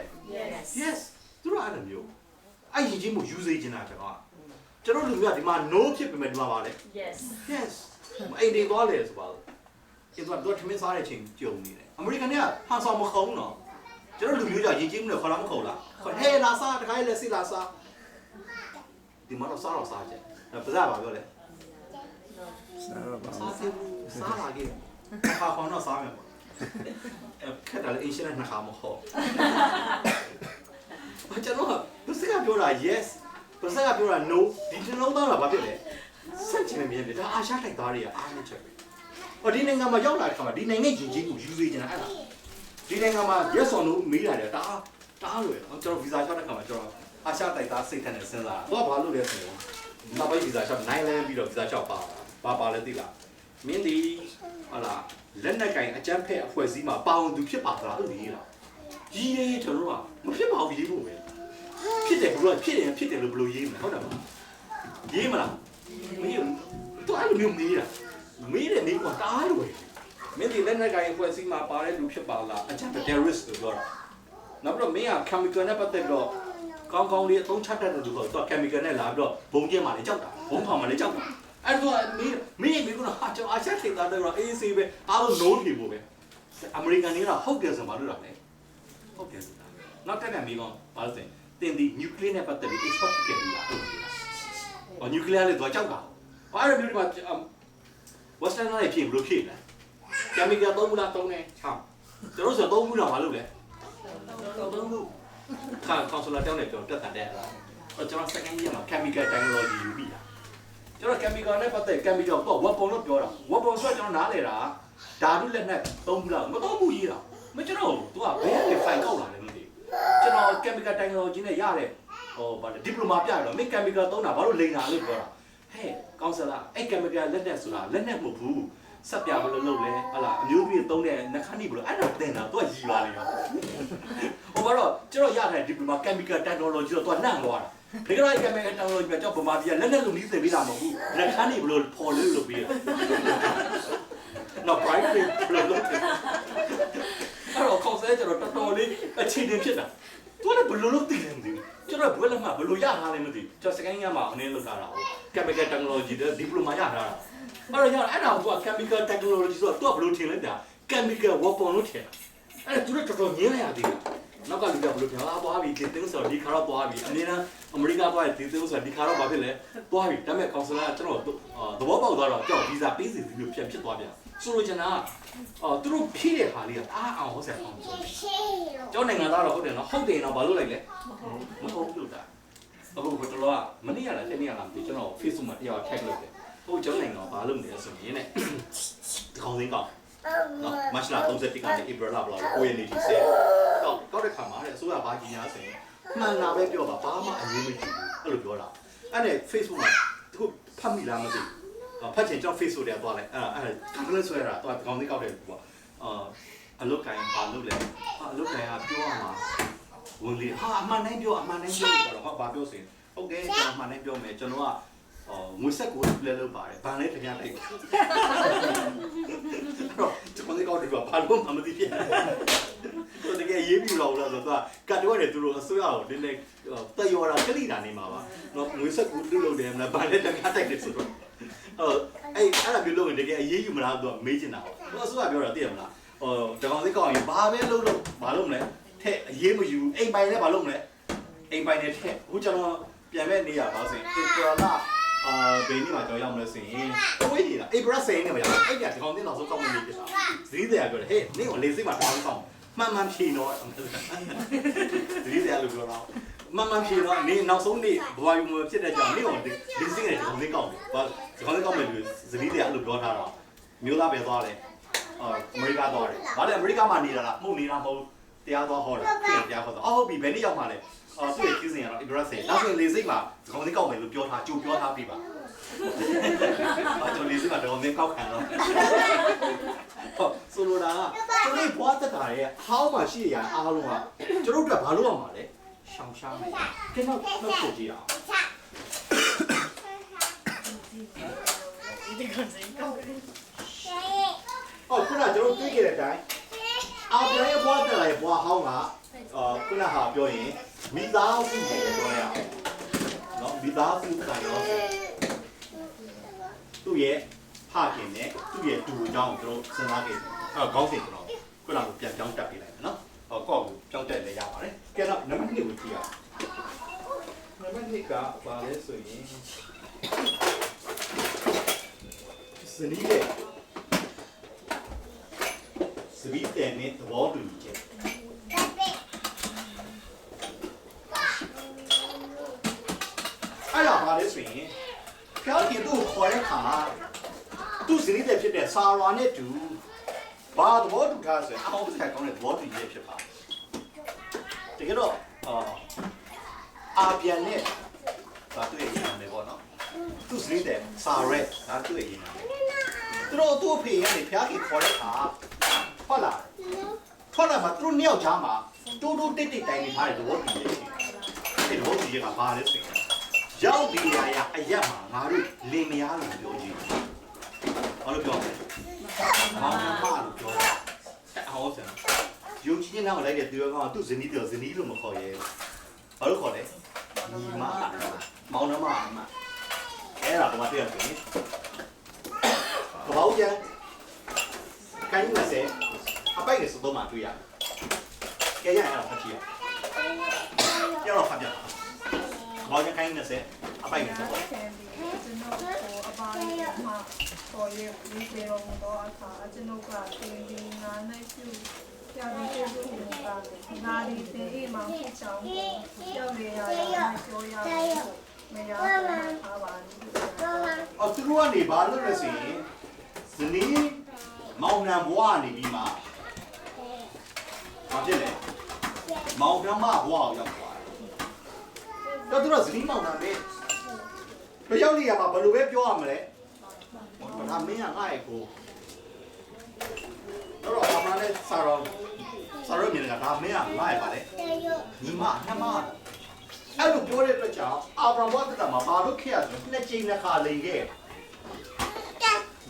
yes သူတို့အဲ့လိုမျိုးအဲ့ရင်ချင်းမှု use ချင်တာကျွန်တော်လူမျိုးကဒီမှာ no ဖြစ်ပေမဲ့ဒီမှာပါလေ yes အိမ်တွေသွားလေဆိုပါလို့ကျတော့တော့ထမင်းစားတဲ့ချိန်ကြုံနေတယ်အမေရိကန်ကဟာဆောင်မခုံးတော့ကျွန်တော်လူမျိုးကရင်ချင်းမှုနဲ့ခေါ်လာမခုံးလားဟဲ့လာစားတခါလေစီလာစားဒီမှာတော့စားကြတယ်ဗဇက်ပါပြောလေစားလာခဲ့ခါခေါင်းတော့စားမယ်ခက်တယ်လေအရှင်နဲ့နှခါမဟုတ်ကျွန်တော်ဘယ်စကားပြောတာ yes ဘယ်စကားပြောတာ no ဒီနှလုံးသားကဘာဖြစ်လဲစက်ချင်နေမြင်တယ်ဒါအာရှတိုက်သားတွေကအားနေချက်ပဲဒီနိုင်ငံမှာရောက်လာတဲ့ခါမှာဒီနိုင်ငံရင်ကြီးကိုယူစေချင်တာအဲ့ဒါဒီနိုင်ငံမှာ yes or no မေးရတယ်တအားလွယ်ကျွန်တော်ဗီဇာလျှောက်တဲ့ခါမှာကျွန်တော်အာရှတိုက်သားစိတ်ထက်နဲ့စဉ်းစားတော့ဘာလို့လဲဆိုရင်နောက်ပိုင်းဗီဇာလျှောက်နိုင်လန်းပြီးတော့ဗီဇာလျှောက်ပါလဲသိလားမင်းဒီဟာလားလက်နက်ကင်အကျန်းဖက်အဖွဲ့အစည်းမှာပါဝင်သူဖြစ်ပါသလားလို့ရေးတာရေးတယ်ကျွန်တော်ကမဖြစ်ပါဘူးရေးဖို့ပဲဖြစ်တယ်ဘလို့ဖြစ်တယ်လို့ဘလို့ရေးမလဲဟုတ်တယ်မလားရေးမလားမရေးဘူးတော့အဲ့လိုမျိုးမေးတယ်မေးကွာတားလို့မင်းဒီလက်နက်ကင်အဖွဲ့အစည်းမှာပါတဲ့လူဖြစ်ပါလားအကျန်းဖက် terrorist လို့ပြောတာနောက်ပြီးတော့မင်းက chemical နဲ့ပတ်သက်ပြီးတော့ကောင်းလေးအသုံးချတတ်တဲ့လူတော့ chemical နဲ့လာပြီးတော့ဘုံကျင်းမှလည်းကြောက်တာဘုံဖောင်မှလည်းကြောက်တာအဲ့တော့မင်းကတော့ဟာကျွန်တော်အချက်ထိတာတော့အေးစေးပဲအားလုံး no ဖြေဖို့ပဲအမေရိကန်တွေကဟုတ်တယ်ဆိုမှလို့တာလေဟုတ်တယ်ဆိုတာနောက်တက်မိကောဘာလို့လဲတင်ဒီ nuclear နဲ့ပတ်သက်ပြီး export ဖြစ်ခဲ့ပြီလားဟုတ်တယ်။ nuclear လည်းတော့ကြောက်တာ။ဘာလို့မျိုးဒီမှာ western နဲ့ဖြစ်ဘလို့ဖြစ်လဲ။ chemical သုံးဘူးလားသုံးတယ်ချောင်း။ကျွန်တော်ဆိုသုံးဘူးလားမလုပ်လဲ။သုံးဘူး။ကောင်ဆလာတောင်းနေပြောတက်တန်တဲ့အဲ့ကျွန်တော် second year မှာ chemical technology ယူပြီးတာကျွန်တော် chemical နဲ့ပတ်သက် chemical တော့ weapon လို့ပြောတာ weapon ဆိုတော့ကျွန်တော်နားလေတာဓာတုလက်နက်သုံးဘူးလားမသုံးဘူးရေးတာမကျွန်တော်သူကဘယ်ကနေ file ကောက်လာလဲမသိဘူးကျွန်တော် chemical technology နဲ့ရတဲ့ဗာ diploma ပြရတော့ make chemical သုံးတာဘာလို့လိန်တာလို့ပြောတာဟဲ့ကောင်ဆလာအဲ့ chemical လက်နက်ဆိုတာလက်နက်မဟုတ်ဘူး ဆက်ပြဘယ်လိုလုပ်လဲဟလာအမျိုးသမီးသုံးတဲ့နှခမ်းနေဘယ်လိုအဲ့ဒါတင်တာသူကရည်ပါလေရောဟိုကတော့ကျွန်တော်ရတဲ့ diploma chemical technology တော့သူကနှံ့သွားတာဒီကနေ့ chemical technology ကကြောက်ဗမာပြည်ကလက်နဲ့လုံပြီးသင်ပေးတာမဟုတ်ဘူးနှခမ်းနေဘယ်လိုပေါ်လို့လုပ်ပြီးတော့ private ဘယ်လိုလုပ်အဲ့တော့ခေါင်းဆဲကျွန်တော်တော်တော်လေးအခြေတင်ဖြစ်တာသူကလည်းဘယ်လိုလုပ်သိတယ်မသိဘူးကျွန်တော်ဘယ်လိုမှဘယ်လိုရထားလဲမသိဘူးကျွန်တော်စကိုင်းရမှာအနေလုပ်ထားတာဟုတ် chemical technology တဲ့ diploma ရထားတာအဲ့တော့အဲ့ဒါက chemical technology ဆိုတော့သူကဘယ်လိုထင်လဲဗျာ chemical weapon လို့ထင်တာအဲ့ဒါသူတို့တော်တော်ငင်းရရသေးတယ်နောက်ကလူကဘယ်လိုပြောသွားပြီဒီတင်းဆိုဒီခါတော့သွားပြီအမေကအမေရိကသွားတယ်ဒီတင်းဆိုဒီခါတော့ဘာဖြစ်လဲသွားပြီဒါပေမဲ့ကောင်ဆယ်လာကကျွန်တော်သဘောပေါက်သွားတော့ကြောက်ဗီဇာပေးစီပြီးပြန်ဖြစ်သွားပြန်ဆိုလိုချင်တာသူတို့ဖြည့်တဲ့ဟာလေးကအားအောင်ဟောဆက်အောင်ကျောင်းနိုင်ငံသားတော့ဟုတ်တယ်နော်ဟုတ်တယ်နော်ဘာလို့လိုက်လဲမဟုတ်ဘူးတာအခုကတော့မနေ့ကလည်းတနေ့ကလည်းမသိကျွန်တော် Facebook မှာတရား tag လုပ်တယ်ဟိုကျောင်းနိုင်ငံကဘာလုပ်နေလဲဆိုရင်ねဒီကောင်စင်းကောင်နော်မတ်လ31ကနေ April လဘလောက်ကိုရနေဒီဆက်တော့တဲ့ခါမှာတဲ့အစိုးရဘာကြီးညာဆိုရင်မှန်တာပဲပြောပါဘာမှအရေးမကြီးဘူးအဲ့လိုပြောတာအဲ့နဲ့ Facebook မှာသူဖတ်မိလားမသိဘူးဖတ်ချင်ကျွန်တော် Facebook ထဲသွားလိုက်အဲ့ဒါကလည်းဆွဲတာတော့ဒီကောင်စင်းကောက်တယ်ပေါ့အလုတ်ကိုင်းဘာလုပ်လဲအလုတ်ကိုင်းကပြောရမှာဝင်လေဟာအမှန်တိုင်းပြောတော့ဟောဘာပြောစင်ဟုတ်ကဲ့ကျွန်တော်အမှန်တိုင်းပြောမယ်ကျွန်တော်ကငွေဆက်ကိုလည်းလုပ်ပါတယ်ဗန်လေးတပြားလိုက်တော့ကျွန်တော်ဒီကောက်တယ်ဘာလို့မှမသိဖြစ်သူတကယ်ရေးပြီးတော့လားဆိုတော့ကတ်တော့တယ်သူတို့အစိုးရကိုနည်းနည်းတယောတာကလိတာနေမှာပါနော်ငွေဆက်ကိုလုပ်တယ်မလားဗန်လေးတပြားတိုက်တယ်ဆိုတော့အဲ့ဒါမျိုးလုပ်ရင်တကယ်အရေးယူမလားသူကမေးချင်တာပေါ့သူအစိုးရပြောတာသိရမလားဒီကောင်လေးကောက်ရင်ဘာပဲလုပ်ဘာလုပ်မလဲထဲအရေးမယူအိမ်ပိုင်လည်းဘာလုပ်မလဲအိမ်ပိုင်နဲ့ထဲအခုကျွန်တော်ပြန်မဲ့နေရပါစေဧပြီလဘယ်နေ့မှကြောက်ရမလဲဆိုရင်တွေးနေတာဧပြီ10နဲ့မရဘူးအဲ့ဒီကောင်တင်းနောက်ဆုံးကောက်မနေဖြစ်တာဇီးတယ်ပြောတယ်ဟေးနင့်ကိုလေစိတ်မှာတောင်းကောင်းမှန်မှန်ဖြေတော့ဇီးတယ်လို့ပြောတော့မှန်မှန်ဖြေတော့နင်နောက်ဆုံးနေ့ဘဝယူမဖြစ်တဲ့ကြောင့်နင့်ကိုလေစိတ်နဲ့ဒီကောင်တင်းကောက်တယ်ဘာဒီကောင်တင်းကောက်မယ်လို့ဇီးတယ်အဲ့လိုပြောထားတာမျိုးသားပဲသွားတယ်အမေရိကသွားတယ်ဘာလဲအမေရိကမှာနေတာလားမှုတ်နေတာမဟုတ်တရားသွားဟောတာတရားဟောတာဟုတ်ပြီဘယ်နေ့ရောက်မှလဲသူ့ရဲ့ကျူးစင်ရတော့ Ibra 10နောက်ဆိုလေစိတ်မှာဒီကောင်လေးကောက်မယ်လို့ပြောထားကြိုပြောထားပြီပါကျွန်တော်လေစိတ်မှာဒီကောင်လေးကောက်ခံတော့ဟုတ်ဆိုလိုတာကျွန်တော်ဘွားတက်တာရဲ့ဟောင်းမှာရှိရအားလုံးကကျွန်တော်တို့ကဘာလို့ရမှာလဲရှောင်ရှားမယ်ကဲတော့ဆိုကြည့်အောင်ဒီကောင်စင်ကောက်ဟုတ်ခုနကျွန်တော်တွေ့ခဲ့တဲ့အတိုင်းအာပြရဲ့ဘွားတက်လာရဲ့ဘွားဟောင်းကခုနဟာပြောရင်မိသားစုကိုပြောရအောင်နော်မိသားစုကရောသူ့ရဲ့ဖခင်နဲ့သူ့ရဲ့တူအကြောင်းကိုကျွန်တော်စဉ်းစားခဲ့တယ်ခေါင်းစဉ်ကျွန်တော်ခုနကပြန်ပြောင်းတက်ပြလိုက်မယ်နော်ကော့ကိုပြောင်းတက်လည်းရပါတယ်ကဲတော့နံပါတ်2ကိုကြည့်အောင်နံပါတ်2ကဘာလဲဆိုရင်စနီးတဲ့စပီးတဲ့နဲ့သဘောတူညီချက်အဲ့ဒါပါလေဆိုရင်ဖျားခင်တို့ခေါ်တဲ့ခါသူစရိတဲ့ဖြစ်တဲ့ဆာရာနဲ့တူဘာသဘောတူထားဆိုရင်အောက်ဆက်ကောင်းတဲ့သဘောတူညီဖြစ်ပါတကယ်တော့အာပြန်နဲ့ဒါတွေ့ရနေတယ်ပေါ့နော်သူစရိတဲ့ဆာရဲဒါတွေ့ရနေတယ်သူတို့သူ့ဖေကနေဖျားခင်ခေါ်တဲ့ခါဟုတ်လားခေါ်လာမှသူတို့နှစ်ယောက်ကြားမှာတိုးတိုးတိတ်တိတ်တိုင်းနေထားတဲ့သဘောတူညီချက်ဒီသဘောတူညီချက်ကဘာလဲဆိုရင်ရောက်ဒီရာရအရက်မှာငါတို့လင်မယားလို့ပြောကြည့်ဘာလို့ပြောလဲမောင်နှမလို့ပြောတယ်အော်ဆရာယုံကြည်နေတော့လိုက်တဲ့သူရောကသူ့ဇနီးပြောဇနီးလို့မခေါ်ရဲဘာလို့ခေါ်လဲညီမမောင်နှမအမအဲ့ဒါကဘာတရားဆိုရင်ကဘောက်ကျန်ကိုင်းနေစေအပိုက်နေစတော့မှတွေ့ရကြရအောင်ဖတ်ကြည့်ရအောင်ဖတ်ကြဘာကြခိုင်းနေစေအပိုက်နေစတော့ကျွန်တော်ကိုအပါလေးမှာပေါ်ရဒီပေရောတော့အခါကျွန်တော်ကတင်းတင်းနာနဲ့ကျူပြပြီးကျူနေတာငါဒီတေးအိမ်မှာဖြစ်ချောင်းကြောက်နေရတာပြောရမရဘူးပါအော်သူတို့ကနေဘာလို့လဲဆိုရင်ဇနီးမောင်နှံဘွားနေပြီးမှဘာဖြစ်လဲမောင်နှမဘွားကိုရောက်သွားတယ်တော့သူတို့ဇနီးမောင်နှံပဲဘယ်ရောက်နေရမှာဘယ်လိုပဲပြောရမလဲဘာမင်းကငါ့ရဲ့ကို မနဲ့စာရောမြင်တာဒါမင်းကငါရပါလေညီမနှမအဲ့လိုပြောတဲ့အတွက်ကြောင့်အာဗြဟံဘုရားမှာဘာလို့ခဲ့ရလဲနှစ်ချိန်နှစ်ခါလိန်ခဲ့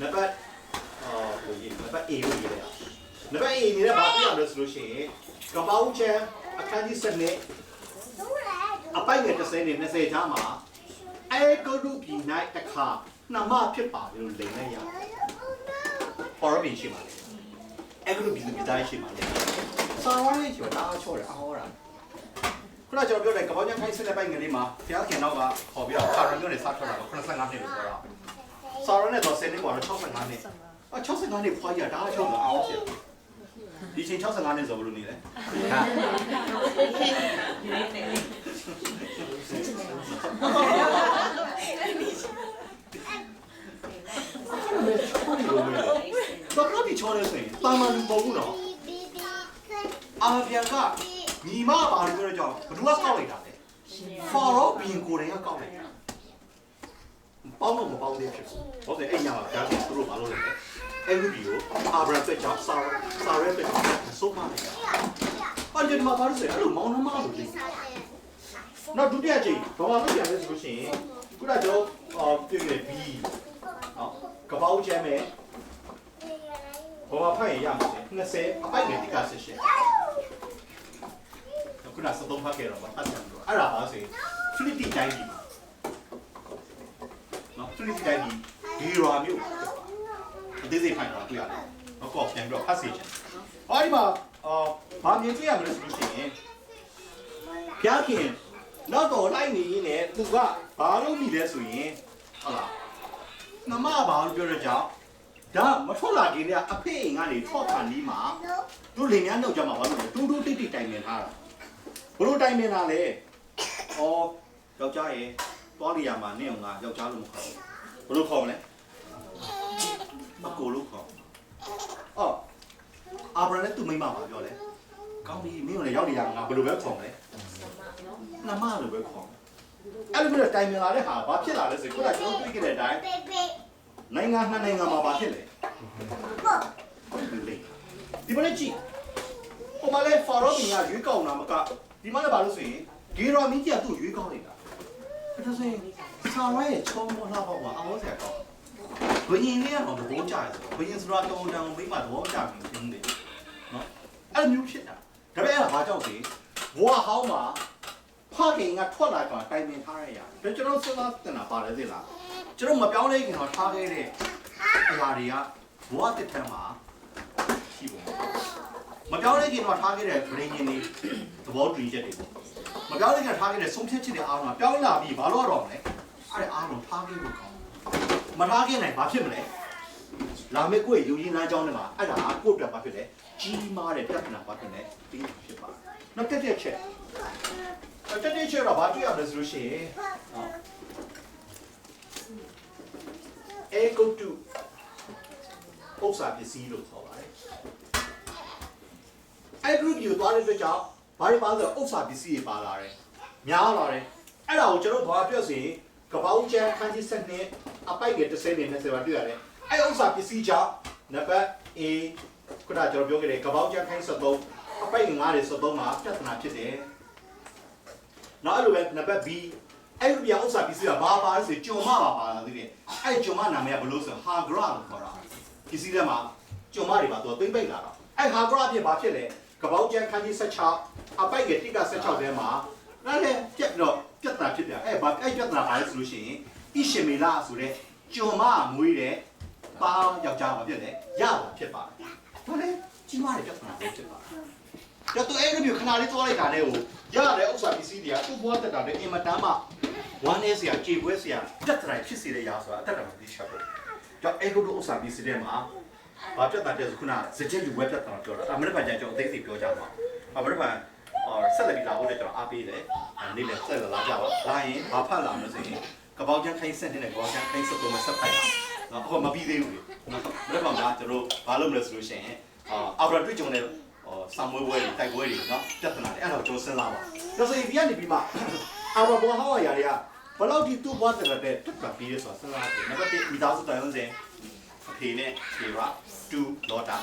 နံပါတ်ဟိုကြီးနံပါတ် A လို့ရေးရတယ်နံပါတ် A နေတဲ့ဘာပြရလဲဆိုလို့ရှိရင်ကပောင်းချမ်းအခန်းကြီး7နဲ့အပိုင်ငယ်30နဲ့20ချားမှာအဲဂုတ်တုပြည်၌တခါနှမဖြစ်ပါလို့လိန်လိုက်ရပေါ်ရပြင်ရှိပါလေအဲဂုတ်ပြည်ပြည်သားရှိပါလေစာဝါးလေးချောတာချောတယ်အော်တာခုနကျွန်တော်ပြောတဲ့ကပောင်းချမ်းခိုင်းစတဲ့ပိုင်ငယ်လေးမှာဘုရားခင်တော့ကခေါ်ပြီးတော့ခါရမျိုးနဲ့စထွက်တာတော့85နှစ်လို့ပြောတာစာရနဲ့တော့10နှစ်กว่าတော့65နှစ်65နှစ်ဖွားရတာချောတာအော်ဖြစ်ဒီချိန်65နှစ်ဆိုဘယ်လိုနေလဲတော့ဒီချောတဲ့ဆိုရင်တာမန်လူပုံဘူးနော်အာပြန်ကညီမပါလို့ပြောကြောင်းဘယ်သူကကောက်လိုက်တာလဲဖာရောဘင်ကိုယ်တိုင်ကကောက်လိုက်တာပေါင်းလို့မပေါင်းသေးဖြစ်ဟုတ်တယ်အဲ့ညမှာဒါကသူတို့မလုပ်လိုက်တယ်အဲ့ဒီဗီဒီယိုအာဗြဟံအတွက်ကြောင့်စာရဲအတွက်ဆုံးမလိုက်တာအဲ့ဒီမှာဘာလို့ဆိုအဲ့လိုမောင်းနှမလို့လေနောက်ဒုတိယချိန်ဘာမှလုပ်ပြန်လဲဆိုလို့ရှိရင်ခုနကကျွန်တော်ပြည့်နေပြီနော်ကပောက်ချမ်းမယ်ဘာမှဖတ်ရရမှာ20အပိုက်ငယ်တိကဆက်ရှင်ခုနစသုံးဖတ်ခဲ့တော့ဘာဖတ်တယ်လို့အဲ့ဒါပါဆိုရင်ဖိလိပ္ပိတိုင်းကြီးနော်ဖိလိပ္ပိတိုင်းကြီးဒီရွာမျိုးအသေးစိတ်ဖိုင်တော့တွေ့ရတယ်။တော့ကောက်ပြန်ပြီးတော့ဖတ်စီချင်။အော်ဒီမှာဘာမြင်တွေ့ရမလဲဆိုလို့ရှိရင်ဖျားခင်နောက်တော့လိုက်နေရင်းနဲ့သူကဘာလို့မိလဲဆိုရင်ဟုတ်လား။နမဘာလို့ပြောရကြဒါမထွက်လာခင်ကအဖေအိမ်ကနေထွက်ခါနီးမှာသူလင်မြန်းတော့ကြမှာဘာလို့လဲတူတူတိတ်တိတ်တိုင်မြင်ထားတာဘလို့တိုင်မြင်တာလဲ။အော်ယောက်ျားရဲ့သွားလျာမှာနင့်အောင်ငါယောက်ျားလို့မခေါ်ဘူး။ဘလို့ခေါ်မလဲအကိုလို့ခေါ်အော်အာဗြဟံနဲ့သူ့မိန်းမပါပြောလဲကောင်းပြီမင်းတို့လည်းရောက်နေရငါဘယ်လိုပဲခေါ်မလဲနှမလိုပဲခေါ်အဲ့လိုမျိုးတိုင်မြင်လာတဲ့ဟာဘာဖြစ်လာလဲဆိုခုနကကျွန်တော်တွေ့ခဲ့တဲ့အတိုင်းနိုင်ငံနှစ်နိုင်ငံမှာဘာဖြစ်လဲဒီမလေးကြည့်ဟိုမှာလဲဖာရောဘင်ကရွေးကောက်တာမကဒီမှာလည်းဘာလို့ဆိုရင်ဂေရာမီကသူ့ရွေးကောက်နေတာအဲ့ဒါဆိုရင်ဆာဝဲရဲ့ချုံမလာပေါ့ကွာအော်ဆရာကောဘယင်းလေးကတော့သဘောကျတယ်ဘယင်းဆိုတာတောင်းတန်မိမသဘောကျပြီပြင်းတယ်နော်အဲ့မျိုးဖြစ်တာဒါပေမဲ့အဲ့ဒါဘာကြောင့်လဲဘွားဟောင်းမှာဖခင်ကထွက်လာတော့တိုင်ပင်ထားရရဒါကျွန်တော်စဉ်းစားတင်တာပါတယ်သိလားကျွန်တော်မပြောင်းလဲခင်တော့ထားခဲ့တဲ့အရာတွေကဘွားတစ်ထက်မှာရှိပုံမပြောင်းလဲခင်တော့ထားခဲ့တဲ့ဗရင်းရင်တွေသဘောတူညီချက်တွေပေါ့မပြောင်းလဲခင်ထားခဲ့တဲ့ဆုံးဖြတ်ချက်တွေအားလုံးပြောင်းလာပြီးဘာလို့ရတော့မလဲအဲ့ဒါအားလုံးထားခဲ့ဖို့ကောင်းမထားခဲ့နိုင်ဘာဖြစ်မလဲလာမယ့်ကိုယ့်ရဲ့ယူရင်းလမ်းကြောင်းတွေမှာအဲ့ဒါကိုယ့်အတွက်ဘာဖြစ်လဲကြီးမားတဲ့ပြဿနာဘာဖြစ်လဲဒီဖြစ်ပါနောက်တစ်ချက်တော့ဘာတွေ့ရမလဲဆိုလို့ရှိရင်A go to ဥစ္စာပစ္စည်းလို့ခေါ်ပါတယ်အဲ့ group ကိုသွားတဲ့အတွက်ကြောင့်ဘာတွေပါဆိုဥစ္စာပစ္စည်းတွေပါလာတယ်များလာတယ်အဲ့ဒါကိုကျွန်တော်ဘာပြောဆိုရင်ကပောင်းချမ်းခန်းကြီး7နှစ်အပိုက်ငယ်30နဲ့20ပါတွေ့ရတယ်အဲ့ဥစ္စာပစ္စည်းကြောင့်နံပါတ် A ခုနကကျွန်တော်ပြောခဲ့တဲ့ကပောင်းချမ်းခန်း73အပိုက်ငယ်73မှာပြဿနာဖြစ်တယ်နောက်အဲ့လိုပဲနံပါတ် B အဲ့ဒီဥစ္စာပစ္စည်းကဘာပါလဲဆိုကြုံမပါလာသေးတယ်အဲ့ကြုံမနာမည်ကဘယ်လိုဆိုဟာဂရလို့ခေါ်တာပစ္စည်းထဲမှာကြုံမတွေပါတော့သိမ့်ပိတ်လာတော့အဲ့ဟာဂရဖြစ်ဘာဖြစ်လဲကပောင်းချမ်းခန်းကြီး16အပိုက်ငယ်တိက16ထဲမှာအဲ့လေပြတ်တော့ပြဿနာဖြစ်ပြန်အဲ့ပြဿနာပါလဲဆိုလို့ရှိရင်ဣရှင်မေလဆိုတဲ့ကြုံမမွေးတဲ့ပါယောက်ျားပါဖြစ်တယ်ရပါဖြစ်ပါတယ်ဟုတ်လေကြီးမားတဲ့ပြဿနာဖြစ်ပါတယ်တော့အဲ့လိုမျိုးခဏလေးသွားလိုက်တာနဲ့ဟိုရတဲ့ဥစ္စာပစ္စည်းတွေကသူ့ဘွားတက်တာနဲ့အင်မတန်မှဝမ်းနေစရာကြေပွဲစရာတက်တိုင်းဖြစ်စေတဲ့ຢာဆိုတာတက်တာမှသိချင်တယ်တော့အဲ့လိုဥစ္စာပစ္စည်းတွေမှာဘာပြဿနာတဲ့ခုနစကြက်လူဝက်ပြဿနာပြောတာအမရပန်ကျန်ကျွန်တော်အသေးစိတ်ပြောကြပါအမရပန်ဆက်လက်ပြီးလာဖို့လည်းကျွန်တော်အားပေးတယ်နေ့လည်းဆက်လာကြပါလာရင်ဘာဖတ်လာမလို့ဆိုရင်ကပောက်ချမ်းခိုင်းဆက်တဲ့ကပောက်ချမ်းခိုင်းဆက်တော့ဆက်ဖိုက်တာနော်အခုမပြီးသေးဘူးလေမရပန်ကကျွန်တော်ဘာလုပ်မလဲဆိုလို့ရှိရင်အာဗြဟံတွေ့ကြုံတဲ့ဆာမွေးဝဲတွေတိုက်ပွဲတွေနော်ပြဿနာတွေအဲ့ဒါကိုကျွန်တော်စဉ်းစားပါဒါဆိုရင်ဒီကနေပြီးမှအာဗြဟံဘောဟောရာတွေကဘယ်လောက်ဒီသူ့ဘွားတက်တဲ့တက်ပြီးရဆိုစဉ်းစားတယ်နံပါတ်1မိသားစုတိုင်အောင်စဉ် ဖေနဲ့ဖေကတူလောတာ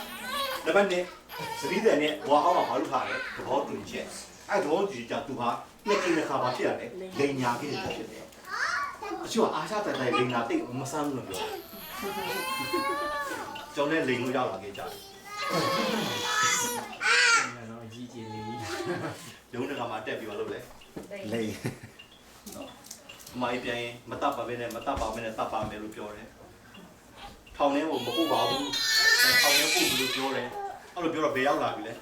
နံပါတ်1စတိတဲ့နဲ့ဘွားဟောင်းကဘာလို့ထားလဲသဘောတူချက်အဲ့သဘောတူချက်သူဟာနှစ်ကိနှစ်ခါပါဖြစ်ရတယ်လိန်ညာကိဖြစ်တယ်အချို့အာရှတိုင်လိန်ညာတိတ်မဆန်းဘူးလို့ပြောကျောင်းနဲ့လိန်လို့ရောက်လာခဲ့ကြတယ် တော့ကြီးကြီးလေး ရုံးတကမှာတက်ပြီးမလုပ်လဲလိန်အမိုင်းပြန်ရင်မတတ်ပါပဲနဲ့မတတ်ပါမယ်နဲ့တတ်ပါမယ်လို့ပြောတယ်ထောင်ထဲကိုမပုတ်ပါဘူးထောင်ထဲပုတ်လို့ပြောတယ်အဲ့လိုပြောတော့ဘယ်ရောက်လာပြီလဲ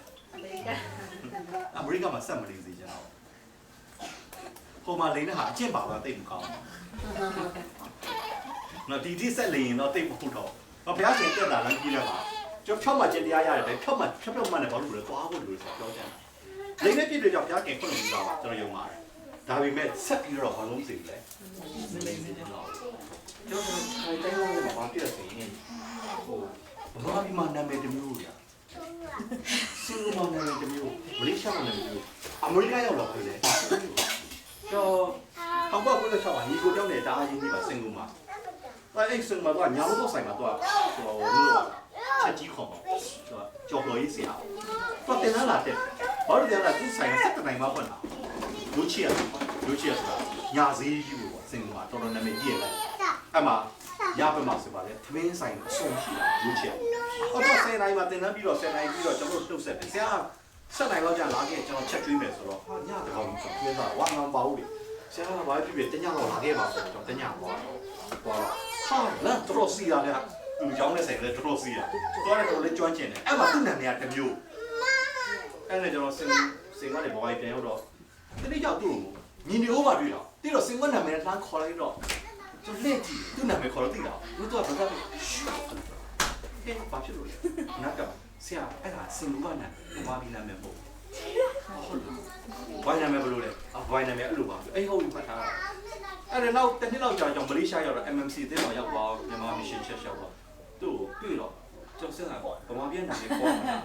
အမေရိကမှာဆက်မလေးစီကျွန်တော်ဟိုမှာလိန်နဲ့ဟာအကျင့်ပါတော့တိတ်မကောင်းဘူးနော်ဒီဆက်လိန်ရင်တော့တိတ်မဟုတ်တော့ဘုရားရှင်တက်တာလမ်းကြီးလဲပါကျွန်တော်ဖြောက်မှကျင်တရားရတယ်ဖြောက်မှဖြောက်မှနဲ့ဘာလို့လဲသွားဖို့လို့ဆိုပြောကြတယ်လိန်နဲ့ပြည့်တဲ့ကြောင့်ဘုရားခင်ခွင့်လို့ပြောတာကျွန်တော်ယုံပါတယ်ဒါပေမဲ့ဆက်ပြီးတော့ဘာလို့မသိဘူးလဲလိန်နေတယ်တော့ကျွန်တော်ခိုင်တိုင်းလုံးမှာဘာပြည့်စင်နေဟိုဘာမှမနာမည်တမျိုးဗျာစင်ကာပူနာမည်တမျိုးမလေးရှားနာမည်တမျိုးအမေရိကရောက်လာပြီလေတော့ဟောက်ဘောကိုလည်းချောင်းညီကိုတောင်းနေတာအားကြီးနေပါစင်ကာပူမှာအဲ့စင်ကာပူကညာလို့ဆိုင်မှာတော့ဟိုချက်ကြီးခေါ်ပါကြော်ပေါ်ရေးစရာတော့တင်လာတဲ့ဘာလို့တင်လာသူဆိုင်စက်တိုင်မှာပေါ့လားလူချီဆိုတာညာစည်းကြီးပေါ့စင်ကာပူတော်တော်နာမည်ကြီးရတယ်အဲ့မှာရပါမှာဆိုပါလေသမင်းဆိုင်အဆုံးရှိတာလူချီဟောတော့10နိုင်မှာတင်တန်းပြီးတော့10နိုင်ပြီးတော့ကျွန်တော်တို့တုတ်ဆက်တယ်ဆရာ7နိုင်လောက်ကြာလာခဲ့ကျွန်တော်ချက်ကျွေးမယ်ဆိုတော့ဟာညတကောင်ဆိုကျွေးတာဝါမှန်ပါဘူးလေဆရာကဘာဖြစ်ဖြစ်တညလောက်လာခဲ့ပါဆိုတော့တညသွားဟာလာတော်စီရတယ်သူကြောင်းနဲ့ဆိုင်လည်းတော်စီရတော့လည်းလည်းကျွမ်းကျင်တယ်အဲ့မှာသူ့နာမည်ကတမျိုးအဲ့နဲ့ကျွန်တော်စင်ကနေဘဝပြန်ရောက်တော့တနေ့ရောက်သူ့ညီနေဦးပါတွေ့တော့တိတော့စင်ကနာမည်လှမ်းခေါ်လိုက်တော့ကျွန်တော်လက်ကြည့်သူ့နာမည်ခေါ်တော့သိတာသူကဘာသာလဲဟဲ့ဘာဖြစ်လို့လဲငါကဆရာအဲ့ဒါစင်ကနာဘာဘီနာမည်ပေါ့ဟုတ်လားဘာနာမည်ဘလို့လဲဘာနာမည်အဲ့လိုပါအေးဟုတ်ပြီမှတ်ထားအဲ့ဒါနောက်တစ်နှစ်လောက်ကြာကျွန်တော်မလေးရှားရောက်တော့ MMC တင်းတော်ရောက်သွားမြန်မာမစ်ရှင်ချက်ရောက်တော့သူ့ကိုတွေ့တော့ကျောင်းစင်ကဗမာပြည်နာမည်ခေါ်မှာ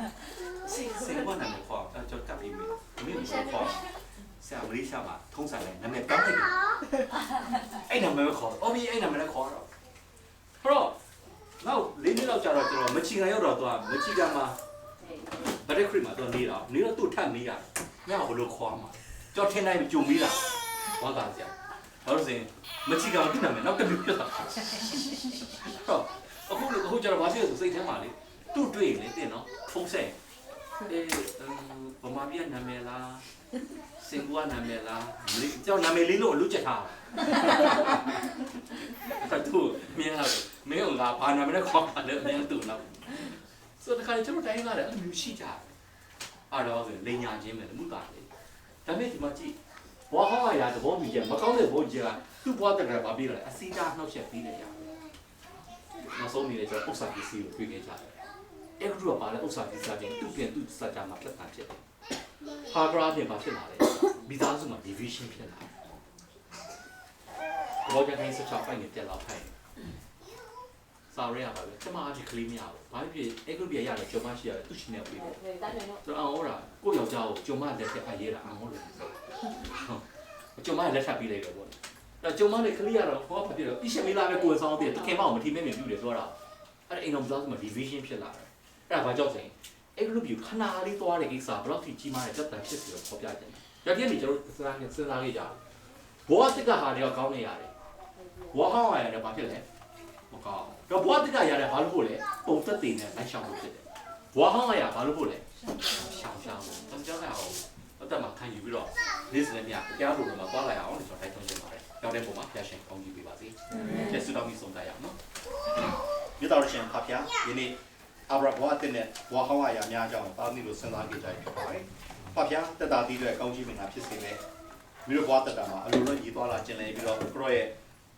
စင်ကနာမည်ခေါ်ကျွန်တော်ကပ်ပြီးမယ်မင်းကိုခေါ်ဆရာမလေးရှားမှာထုံးစံတယ်နာမည်တောင်းလိုက်တယ်အဲ့နာမည်ခေါ်အော်ပြီးအဲ့နာမည်လည်းခေါ်တော့ဟောနောက်၄နှစ်လောက်ကြာတော့ကျွန်တော်မချီကန်ရောက်တော့သွားမချီကန်မှာဗရက်ခရစ်မှာတော့နေတော့သူ့ထပ်နေရတယ်။ညဘလို့ခေါ်မှာ။ကြောက်ထင်းတိုင်းကြုံပြီးတာ။ဝါသာကြ။ဘာလို့စင်မချီကောင်သူ့နာမည်နောက်တစ်မျိုးပြတ်တာ။ဟောအခုကျတော့ဘာဖြစ်လဲဆိုစိတ်ထဲမှာလေသူ့တွေ့ရင်လေတင်နော်ဖုံးဆက်ဗမာပြည်နာမည်လားစင်ကာနာမည်လားကြောက်နာမည်လေးလို့လူချက်ထားတာ။သူမြင်လာတယ်မင်းကဘာနာမည်နဲ့ခေါ်ပါလဲမင်းတူတော့ဆိုတော့ခါကျတော့တိုင်းလာတယ်အဲ့လိုမျိုးရှိကြတယ်အဲ့တော့ဆိုလိန်ညာချင်းပဲမှုတာလေဒါပေမဲ့ဒီမှာကြည့်ဘွားဟောရသဘောမီချက်မကောင်းတဲ့ဘုံကြီးကသူ့ဘွားတက်ကဘာပြေးလဲအစီတာနှောက်ချက်ပြီးတယ်ရနောက်ဆုံးနေလေကျွန်တော်ဥစ္စာပစ္စည်းကိုတွေ့ခဲ့ကြတယ်အဲ့ကတူကပါလဲဥစ္စာပစ္စည်းချင်းသူ့ပြန်သူ့စကြမှာပြတ်တာဖြစ်တယ်ဟာဂရာပြင်ပါဖြစ်လာတယ်မိသားစုမှာ division ဖြစ်လာတယ်ဘောကြတိုင်းဆက်ချပိုင်နေတက်လာဖိုင်စာရဲရပါပဲကျမအကြီးကလေးမရဘူးဘာဖြစ်အဲ့ကလူပြရတယ်ကျော်မရှိရတယ်သူ့ရှင်နဲ့ပြေးတယ်ဆိုတော့အော်ရာကိုယောက်ျားကိုကျော်မလက်ထက်အရေးတာအော်လို့ကျော်မလက်ထပ်ပြီးလိုက်တော့ပေါ့အဲ့ကျော်မနဲ့ကလေးကတော့ဟောဘာဖြစ်တော့အရှင်မေးလာပဲကိုယ်ဆောင်တည်းတခင်မအောင်မထီမဲ့မြင်ပြူတယ်ဆိုတော့အဲ့အိမ်တော်ဘလောက်မှာ division ဖြစ်လာတယ်အဲ့ဒါဘာကြောင့်လဲအဲ့လိုမျိုးခဏလေးသွားတဲ့ကိစ္စဘလောက်ထိကြီးမားတဲ့တက်တန်ဖြစ်ပြီးတော့ပေါ်ပြကြတယ်။ဒါပြည့်နေကျွန်တော်စဉ်းစားခဲ့ကြတယ်။ဘောတက်ကဟာတွေကကောင်းနေရတယ်။ဘောဟောင်းရတယ်ဘာဖြစ်လဲ။မကောင်း။တော့ဘောတက်ကရတယ်ဘာလို့ဖို့လဲ။ပုံသက်တင်နဲ့လိုက်ရှောင်လို့ဖြစ်တယ်။ဘောဟောင်းရဘာလို့ဖို့လဲ။ရှောင်။တော့ကြောက်ရအောင်။အသက်မှာခံယူပြီးတော့နေ့စဉ်နဲ့မြကြားလို့တော့သွားလိုက်အောင်လို့ကျွန်တော်တိုက်တွန်းချင်ပါတယ်။ကြောက်တဲ့ပုံမှာဖျားရှင်ကောင်းကြီးပေးပါစေ။ကျေးဇူးတော်ကြီးဆုံးတာရအောင်နော်။မြေတော်ရှင်ဖဖျားဒီနေ့အဘရာဘွားတဲ့နဲ့ဘွားဟောင်းအရာများကြောင်းတာမီလို့စဉ်းစားကြကြဖြစ်ပါတယ်။ဖဖျားတက်တာတီးတဲ့ကောင်းကြီးမင်္ဂလာဖြစ်စေနဲ့မိတို့ဘွားတက်တာမှာအလိုလိုညီသွားလာခြင်းလည်းပြီးတော့ကိုရဲ့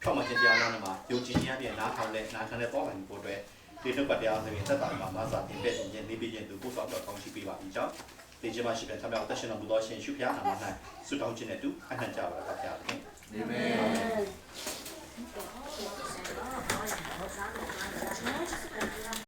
ဖြောက်မှခြင်းတရားနာမှာယုံကြည်ခြင်းအပြင်နားထောင်တဲ့ပေါ်လာဖို့အတွက်ဒီနှုတ်ပတ်တရားဆိုရင်တက်တာမှာမဆာတင်တဲ့ခြင်းနေပြီးခြင်းသူပို့ဆောင်တော့ကောင်းရှိပေးပါပြီကြောင့်ဒီကျမရှိတဲ့ထမြောက်တက်ရှင်တော်မူသောရှင်ရှုဖျားနာမ၌ဆုတောင်းခြင်းနဲ့တူအနှံ့ကြပါလားဖဖျား။အာမင်။